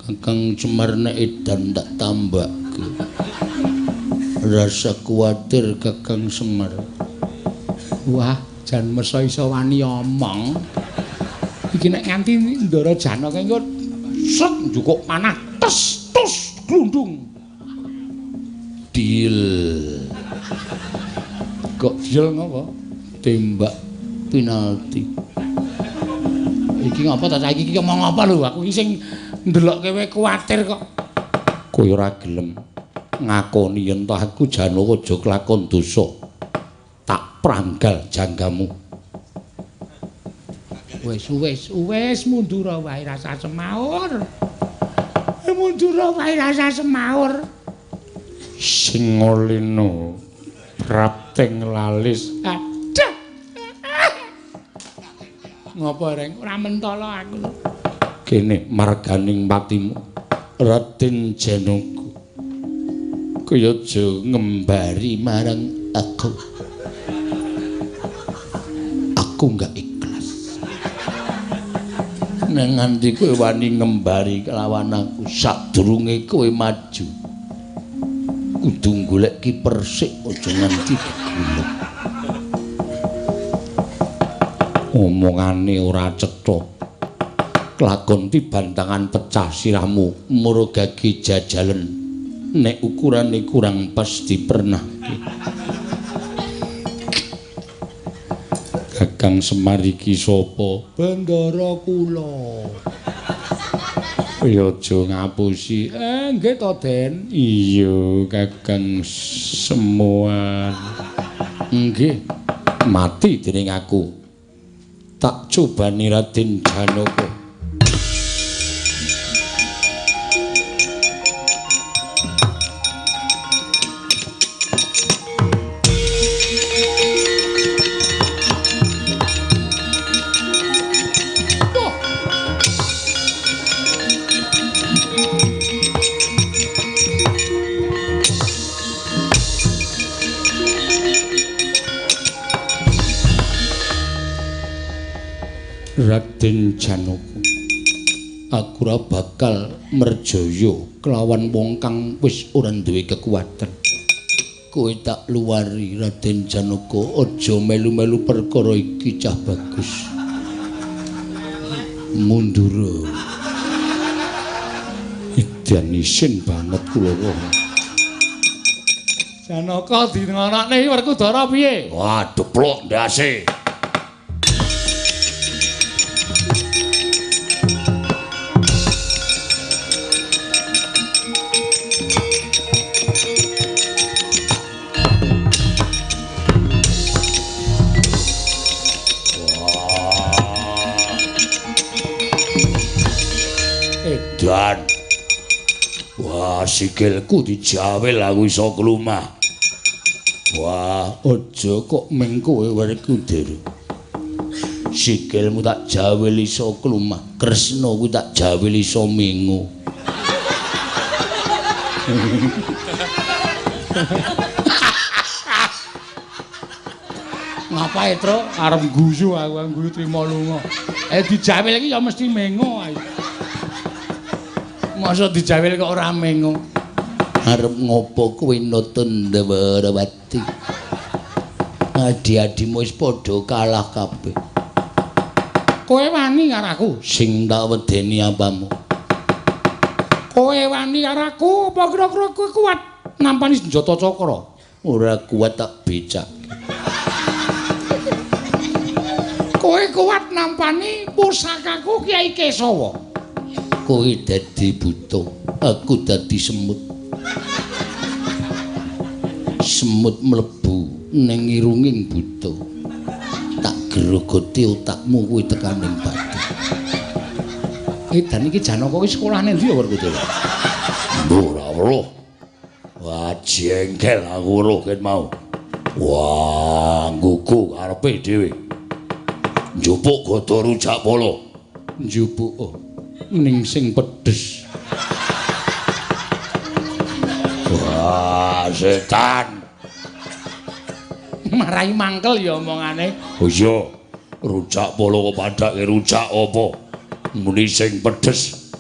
Kakang Semar nek edan tak tambake. Rasa kuwatir Kakang Semar. Wah, jan mesa iso wani omong. Iki nek nganti Ndara Janaka engko set njukuk panah tes tus glundung. Dil. Kok dil ngapa? Tembak penalti. Iki ngapa ta saiki iki ngomong apa lho? Aku iki sing ndelok kowe kuwatir kok. Kowe ora gelem ngakoni yen to aku Janaka aja kelakon dosa. Tak pranggal janggamu. Wis mundur wae rasa semaur. Mundur wae rasa semaur. Sing ngolino prapting lalis. Aduh. Ngopo reng ora mentala aku. Kene marganing patimu Raden Janaka. Kaya aja ngembari marang aku. Aku enggak ikhlas. Nang nganti kowe wani ngembari kelawan aku sadurunge kowe maju. Kudu golek ki persik aja nganti geguluk. Omongane ora cetha. Kelakon tibantangan pecah sirahmu murugagi jajalen nek ukurane kurang pas dipernahke. Kakang Semar iki sapa? Bendara kula. Ya aja ngapusi. Nggih to, Den. Iya, Kakang Semar. Nggih. Mati dening aku. Tak cobani Raden Janaka. Raden Janaka, aku ora bakal merjaya kelawan wong kang wis ora duwe kekuatan. Kowe tak luwari Raden Janaka, aja melu-melu perkara iki cah bagus. Mundur. Edan isin banget kula wong. Janaka dingonokne iki Werkudara piye? Wah, deplok ndase. Dan wah sikilku dijawel aku iso klumah. Wah aja kok meng kowe Werkudara. Sikilmu tak jawel iso klumah, Kresna kuwi tak jawel iso mengo. Ngapae, Tru? Arep guyu aku guyu trimo lunga. Dijawel iki ya mesti mengo ae. Masa dijawel kok ora mengo. Arep ngopo kowe Natandawati? Adi-adimu wis padha kalah kabeh. Kowe wani karo aku? Sing tak wedeni apamu? Kowe wani karo aku apa kira-kira kowe kuat nampani senjata cakra? Ora kuat tak becak. Kowe kuat nampani pusakaku Kyai Kesawa? Kowe dadi buta, aku dadi semut. Semut mlebu ning irunging buta. Tak grogoti otakmu kuwi tekaning pati. Edan iki Janaka iki sekolahane ndi ya Werkudara? Ora weruh. Wah jengkel aku weruh ket mau. Wah nggugu karepe dhewe. Njupuk godho rujak polo. Njupuk ning sing pedhes. Wah setan. Marai mangkel ya omongane. Oh iya. Rujak polo kok padake rujak apa? Muni sing pedhes.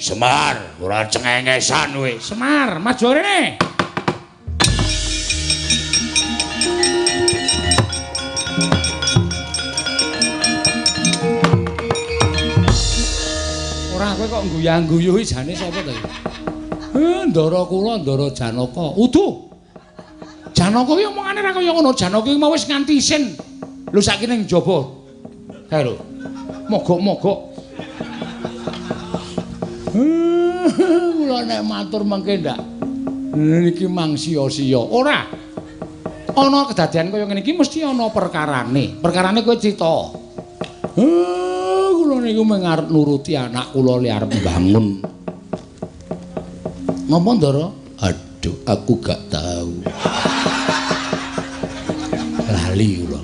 Semar, ora cengengesan kowe. Semar, maju rene. Ora kowe kok guyang-guyuhi jane sapa to? Ndara kula, Ndara Janaka. Uduh. Janaka ki omongane ra kaya ngono. Janaka ki mau wis nganti isin. Lho saiki ning jaba. Kae lho. Mogok-mogok. Kula nek matur mengke ndak. Niki mang sia-sia. Ora. Ana kedadian kaya ngene iki mesti ana perkarane. Perkarane kowe crita. Kula niku mung arep nuruti anak kula li arep mbangun. Napa Ndara? Aduh, aku gak tahu. Lali kula.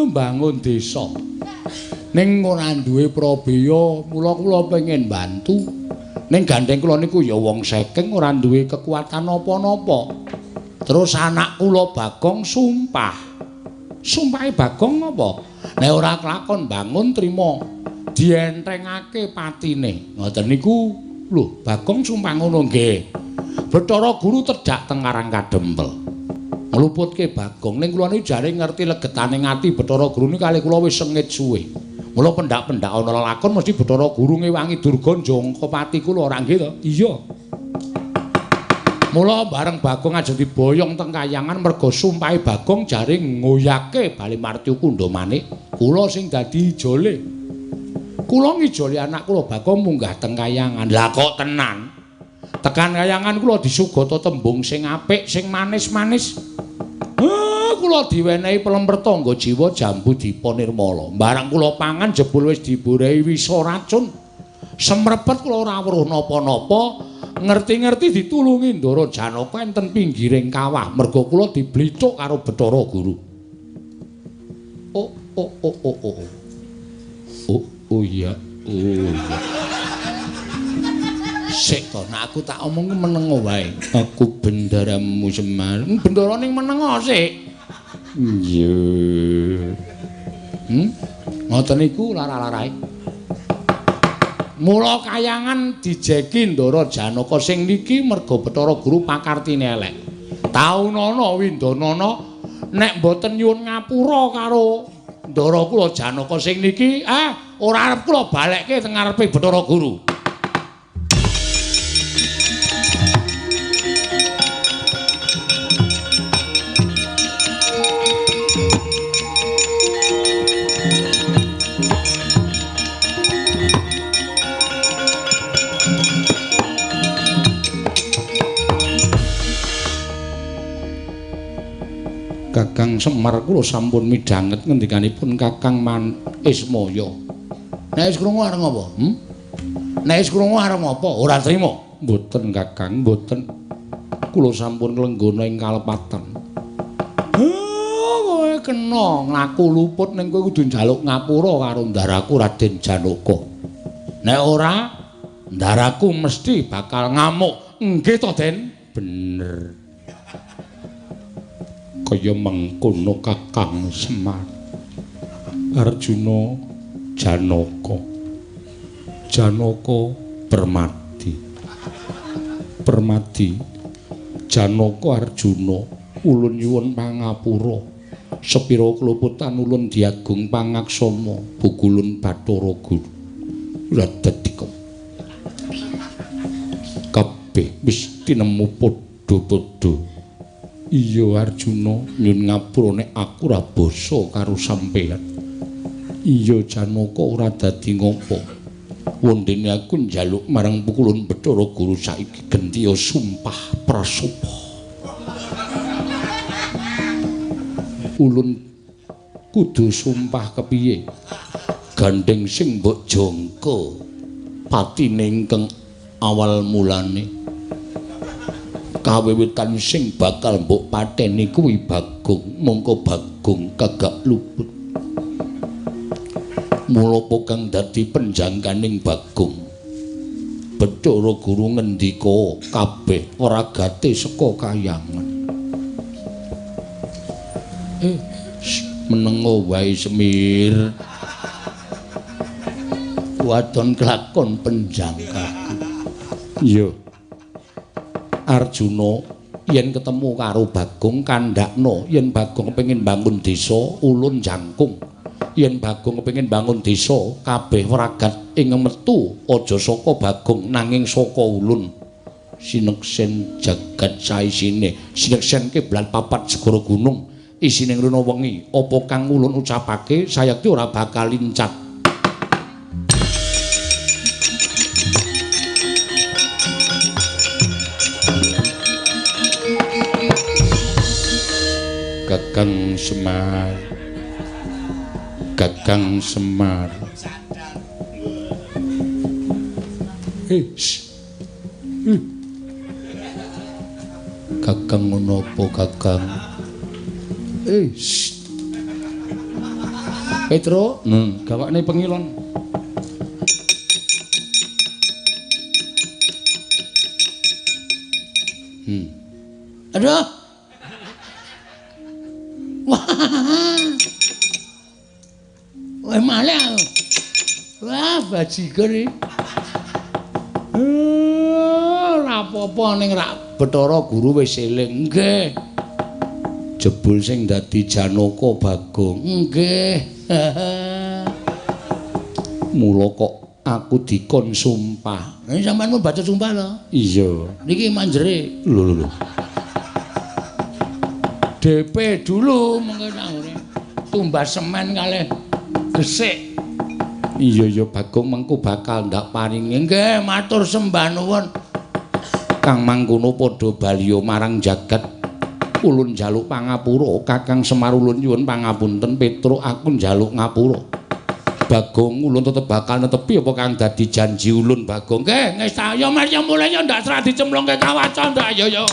Bangun desa. Ning ora duwe prabeya, mula kula pengen bantu. Ning gandeng kula niku ya wong saking ora duwe kekuatan apa-napa. Terus anak kula Bagong sumpah. Sumpahe Bagong apa? Nek ora kelakon bangun trima dientengake patine. Ngoten niku lho, Bagong sumpah ngono nggih. Bathara Guru tedhak teng Karang Kadempel. Ngluputke Bagong ning kula niku jare ngerti legetaning ati Bathara Guru niku kalih kula wis sengit suwe. Mula pendak-pendak ana lelakon mesti Bathara Guru ngewangi Durga njangka pati kula ora nggih to? Iya. Mula bareng Bagong aja diboyong teng kayangan merga sumpahe Bagong jare ngoyake Bali Marti Kundamanik. Kula sing dadi ijole. Kula ngijoli anak kula Bagong munggah teng kayangan. Lah kok tenan? Tekan kayangan kula disugata tembung sing apik, sing manis-manis. Kula diwenehi pelemper tangga jiwa jambu dipa nirmala. Barang kula pangan jebul wis diborehi wisa racun. Semrepet kula ora weruh napa-napa, ngerti-ngerti ditulungi Ndara Janaka enten pinggiring kawah. Merga kula diblithuk karo Bathara Guru. Oh iya. Sik to, nek aku tak omong menengo wae. Aku bendaramu Semar. Bendara ning menengo sik. Iya. Ngoten niku lara-larae. Mula kayangan dijeki Ndara Janaka sing niki merga Bathara Guru pakartine elek. Taunana Windanana nek mboten nyuwun ngapura karo Ndara kula Janaka sing niki, ora arep kula balekke teng ngarepe Bathara Guru. Kakang Semar kula sampun midhanget ngendikanipun Kakang Ismaya. Nek wis krungu areng apa? Nek wis krungu areng apa? Ora trima. Mboten Kakang, mboten. Kula sampun nglenggana ing kalepatan. Kowe kena nglaku luput ning kowe kudu njaluk ngapura karo ndaraku Raden Janaka. Nek ora, ndaraku mesti bakal ngamuk. Nggih to, Den? Bener. Kaya mengkono Kakang Semar. Arjuna Janaka. Janaka Permadi. Permadi Janaka Arjuna ulun nyuwun pangapura. Sepira keluputan ulun diagung pangaksama Bugulun Bathara Guru. Lah dadi kabeh wis tinemu padha-padha. Iya Arjuna nyun ngapura nek aku ora basa karo sampeyan. Iya Janaka ora dadi ngopo. Wondene aku njaluk marang Pukulun Bathara Guru saiki gentiya sumpah prasupa. Ulun kudu sumpah kepiye? gandeng sing mbok jangka patine ingkang awal mulane kawiwitan sing bakal mbok pateni kuwi Bagong mongko Bagong kagak luput mula kang dadi penjangkaning Bagong Bathara Guru ngendika kabeh waragate saka kayangan menengo wae Semir wadon kelakon penjangkaku iya Arjuna yen ketemu karo Bagong kandhakno yen Bagong kepengin bangun desa ulun jangkung yen Bagong kepengin bangun desa kabeh wragat ing metu aja saka Bagong nanging saka ulun sineksen jagat saisine sineksen kiblat papat segara gunung isine ngruna wengi apa kang ulun ucapake sayekti ora bakal lincat Kakang Semar Kakang Semar Kakang ngono apa Kakang Petro gawakne pengilon aduh wah malah wah bajigur iki ora apa-apa ning rak Bathara Guru wis eling nggih jebul sing dadi Janaka Bagong nggih mula kok aku dikon sumpah sampeyan mau baca sumpah lho iya niki manjere lho DP dulu mengko tumbas semen kalih gesik iya Bagong mengko bakal ndak paringi nggih matur sembah nuwun Kang mangkono padha baliya marang jagat ulun njaluk pangapura Kakang Semar ulun nyuwun pangapunten Petruk aku njaluk ngapura Bagong ulun tetep bakal netepi apa kang dadi janji ulun Bagong nggih ngesta ya Maryam mulai ya ndak serah dicemplungke kawaca ndak ya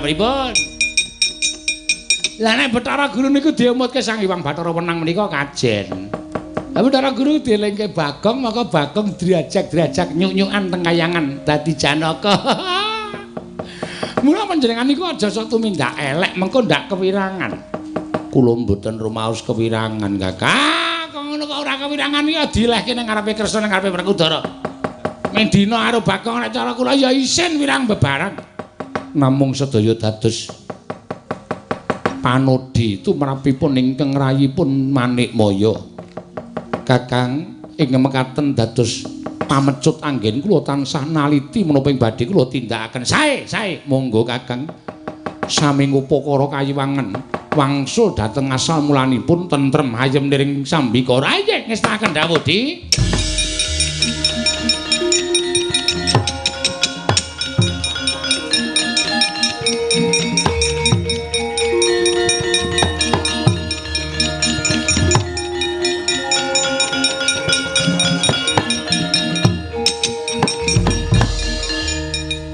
pripun? Lah nek Bathara Guru niku diumutke Sang Hyang Bathara Wenang menika kajen. Lah Bathara Guru dielingke Bagong maka Bagong diajak-diajak nyuk-nyukan teng kayangan dadi Janaka. Mula panjenengan niku aja sok tumindak elek mengko ndak kewirangan. Kula mboten rumaos kewirangan, Kakang. Kok ngono kok ora kewirangan iki dilehke ning ngarepe Kresna ning ngarepe Werkudara. Mendina karo Bagong nek cara kula ya isin wirang bebarang. Namung sedaya dados panodi tumrapipun ingkang rayipun Manikmaya Kakang ing mekaten dados pamecut anggen kula tansah naliti menapa ing badhe kula tindakaken sae monggo Kakang sami ngupakara kayiwangen wangsul dhateng asal mulanipun tentrem ayem niring sambikara ayek ngestaken dawuh di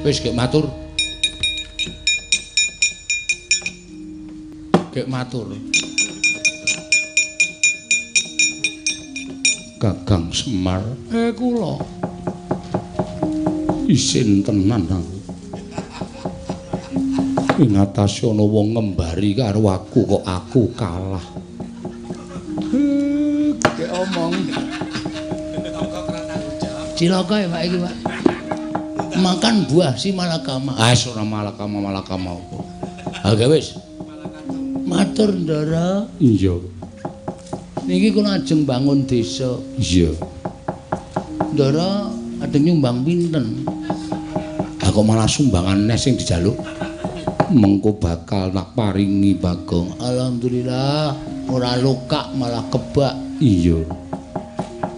wis gek matur. Gek matur. Kakang Semar, kula isin tenan aku. Ing atase ana wong ngembari karo aku kok aku kalah. Gek omong. Cilaka ya Pak iki, Pak. Makan buah si malakama. Ora malakama apa. Aga wis. Matur Ndara. Iya. Niki kula ajeng bangun desa. Iya. Ndara adeng nyumbang pinten? Aku malah sumbangan nes sing dijaluk. Mengko bakal tak paringi Bagong. Alhamdulillah ora luka malah kebak. Iya.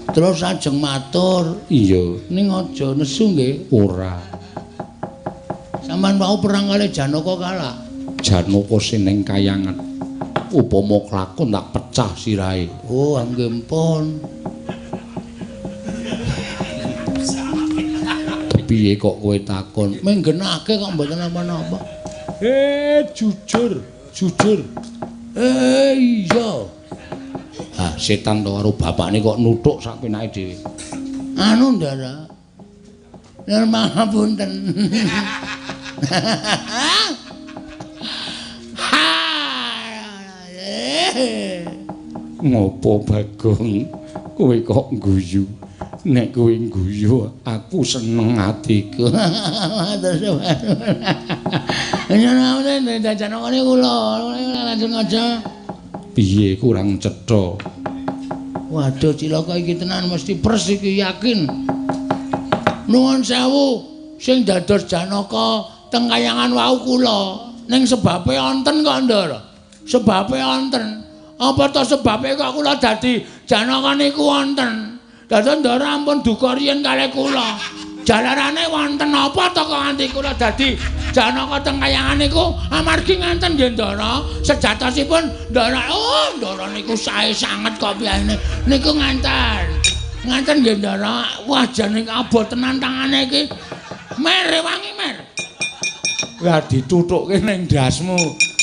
Terus ajeng matur. Iya. Ning aja nesu nggih. Ora. Sampeyan mau perang kali Janaka kalah. Janaka sineng kayangan. Upama klakon tak pecah sirahe. Oh, nggih mpun. Piye kok kowe takon? Menggenake kok mboten napa-napa. Jujur. Iya. Ah, setan to karo bapakne kok nuthuk sak penake dhewe. Anu Ndara. Nur pangapunten. Ngopo Bagong? Kowe kok guyu? Nek kowe guyu, aku seneng atiku. Matur suwun. Nyen dajanane kula langsung aja. Piye kurang cetha? Waduh cilaka iki tenan mesti pers iki yakin. Nuwun sewu sing dados Janaka teng kayangan wau kula. Ning sebabe wonten kok Ndara. Sebabe wonten. Apa to sebabe kok kula dadi Janaka niku wonten? Dados Ndara ampun duka riyen kalih kula. Jalarane wonten apa to kok nganti kula dadi Janaka teng kayangan niku amargi ngenten nggih Ndara. Sejatosipun Ndara Ndara niku sae sanget kok piyane. Niku ngenten. Ngenten nggih Ndara. Wah jane abot tenan tangane iki. Mer wangi mer. Lah ditutukke ning ndasmu.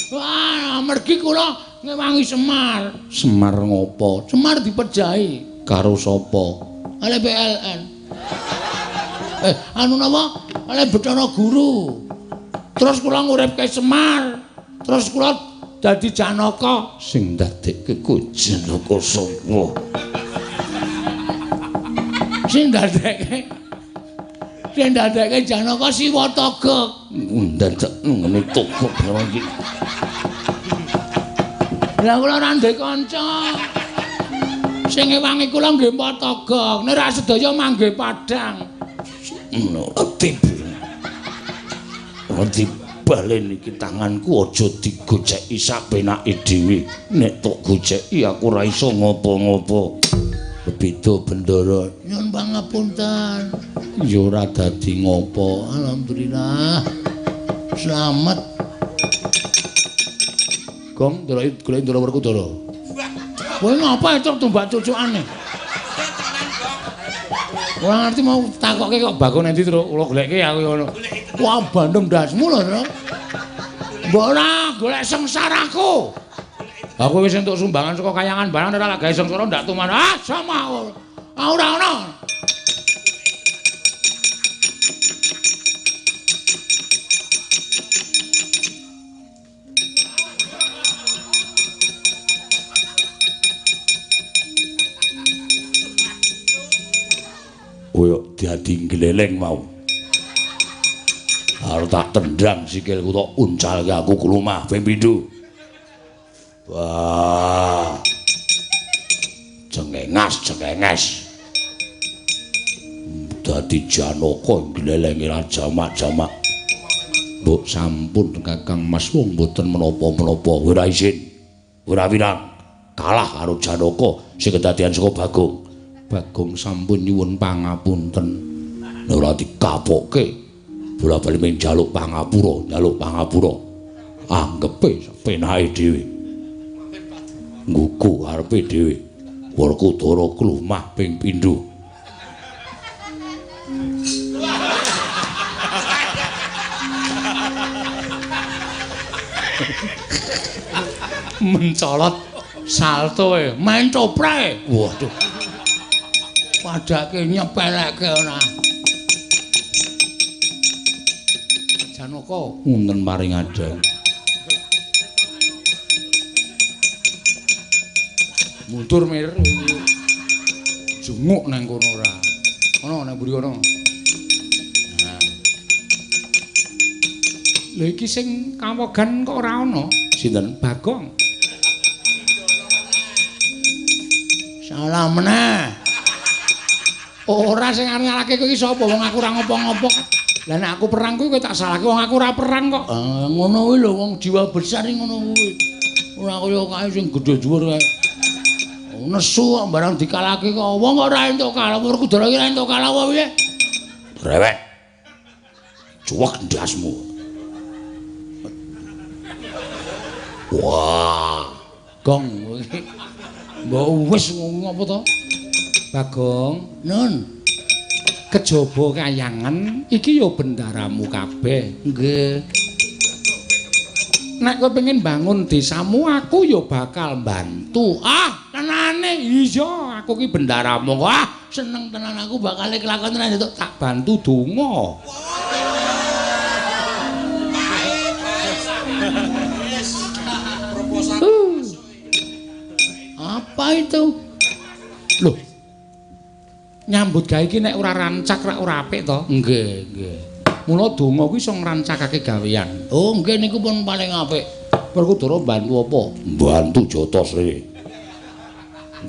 Wah, amargi kula ngewangi Semar. Semar ngopo? Semar dipejahi. Karo sapa? Oleh PLN. Anu napa? Oleh Bathara Guru. Terus kula nguripke Semar. Terus kula dadi Janaka. Sing ndadekke ku Janaka sapa? Sing ndadekke Janaka Siwa Togok. Ndadak ngene togok iki. Lah kula ora ndek kanca. Sing ngewangi kula nggih Mpok Togok. Nek ra sedaya manggih Padang. Ati balen iki tanganku aja digoceki sak penake dhewe. Nek tok goceki aku ora iso ngopo-ngopo. Beda bendara. Nyuwun pangapunten. Ya ora dadi ngopo. Alhamdulillah. Selamat. Gong delok golek Ndara Werkudara. Kowe ngapa itu tumbak cucukane? Ora ngerti mau takokke kok Bagong endi terus kula golekke aku ngono. wah bandem dasmu lho, Tru. Mbok ora golek sengsaraku. Aku wis entuk sumbangan saka kayangan barang ora gawe sengsara ndak tuman. Ah, sama. Ora ono. Koyo dadi gleleng mau. Arep tak tendang sikilku tok uncalke aku ke rumah ping pindho. Wah. Cengenges. Dadi Janaka glelenge ra jamak-jamak. Mbok sampun Kakang Mas wong mboten menapa-menapa. Ora izin. Ora wirang. Kalah karo Janaka sing kedadian saka Bagong. Bagong sampun nyuwun pangapunten. Ora dikapokke. Bola-bali mung njaluk pangapura. Anggepe penake dhewe. Nggugu arepe dhewe. Werkudara klumah ping pindho. Mencolot saltoe, main coprae. Waduh. Padake nyepelekke ora. Janaka Wonten maring adang. mundur mir. Junguk nang kono ora. Ana nang mburi kono. Nah. Lha iki sing kawogan kok ora ana. Sinten? Bagong. Alah meneh. Ora sing arep ngalahke kowe iki sapa? Wong aku ora ngopo-ngopo. Lah nek aku perang kuwi kowe tak salahke wong aku ora perang kok. Ngono kuwi lho wong jiwa besar iki ngono kuwi. Ora kaya kae sing gedhe dhuwur kae. Nesu kok barang dikalahke kok wong kok ora entuk kalah, Werkudara iki ora entuk kalah wae piye? Rewek. Cuwek ndasmu. Wah, Gong iki. Mbok wis ngopo to? Bagong, Nun. Kejaba kayangan iki ya bendaramu kabeh. Nggih. Nek kowe pengen bangun desamu aku ya bakal bantu. Ah, tenane iya aku ki bendaramu. Wah, seneng tenan aku bakal kelakon tenan tak bantu donga. Apa itu? Loh. Nyambut gawe iki nek ora rancak ora apik to? Nggih, nggih. Mula donga kuwi iso ngrancakake gawean. Oh, nggih niku pun paling apik. Werkudara bantu apa? bantu jotos iki.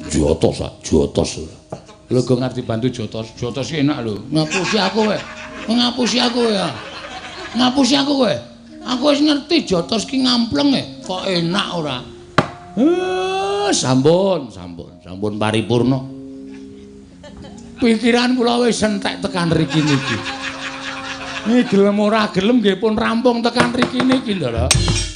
Jotos, jotos. Lho kok ngerti bantu jotos. Jotos iki enak lho. Ngapusi aku kowe. Ngapusi aku ya. Ngapusi aku kowe. Aku wis ngerti jotos ki ngampleng kok enak ora. Sampun paripurna. Pikiran kula wis entek tekan riki niki. Ini gelem ora gelem nggih pun rampung tekan riki niki, Ndara.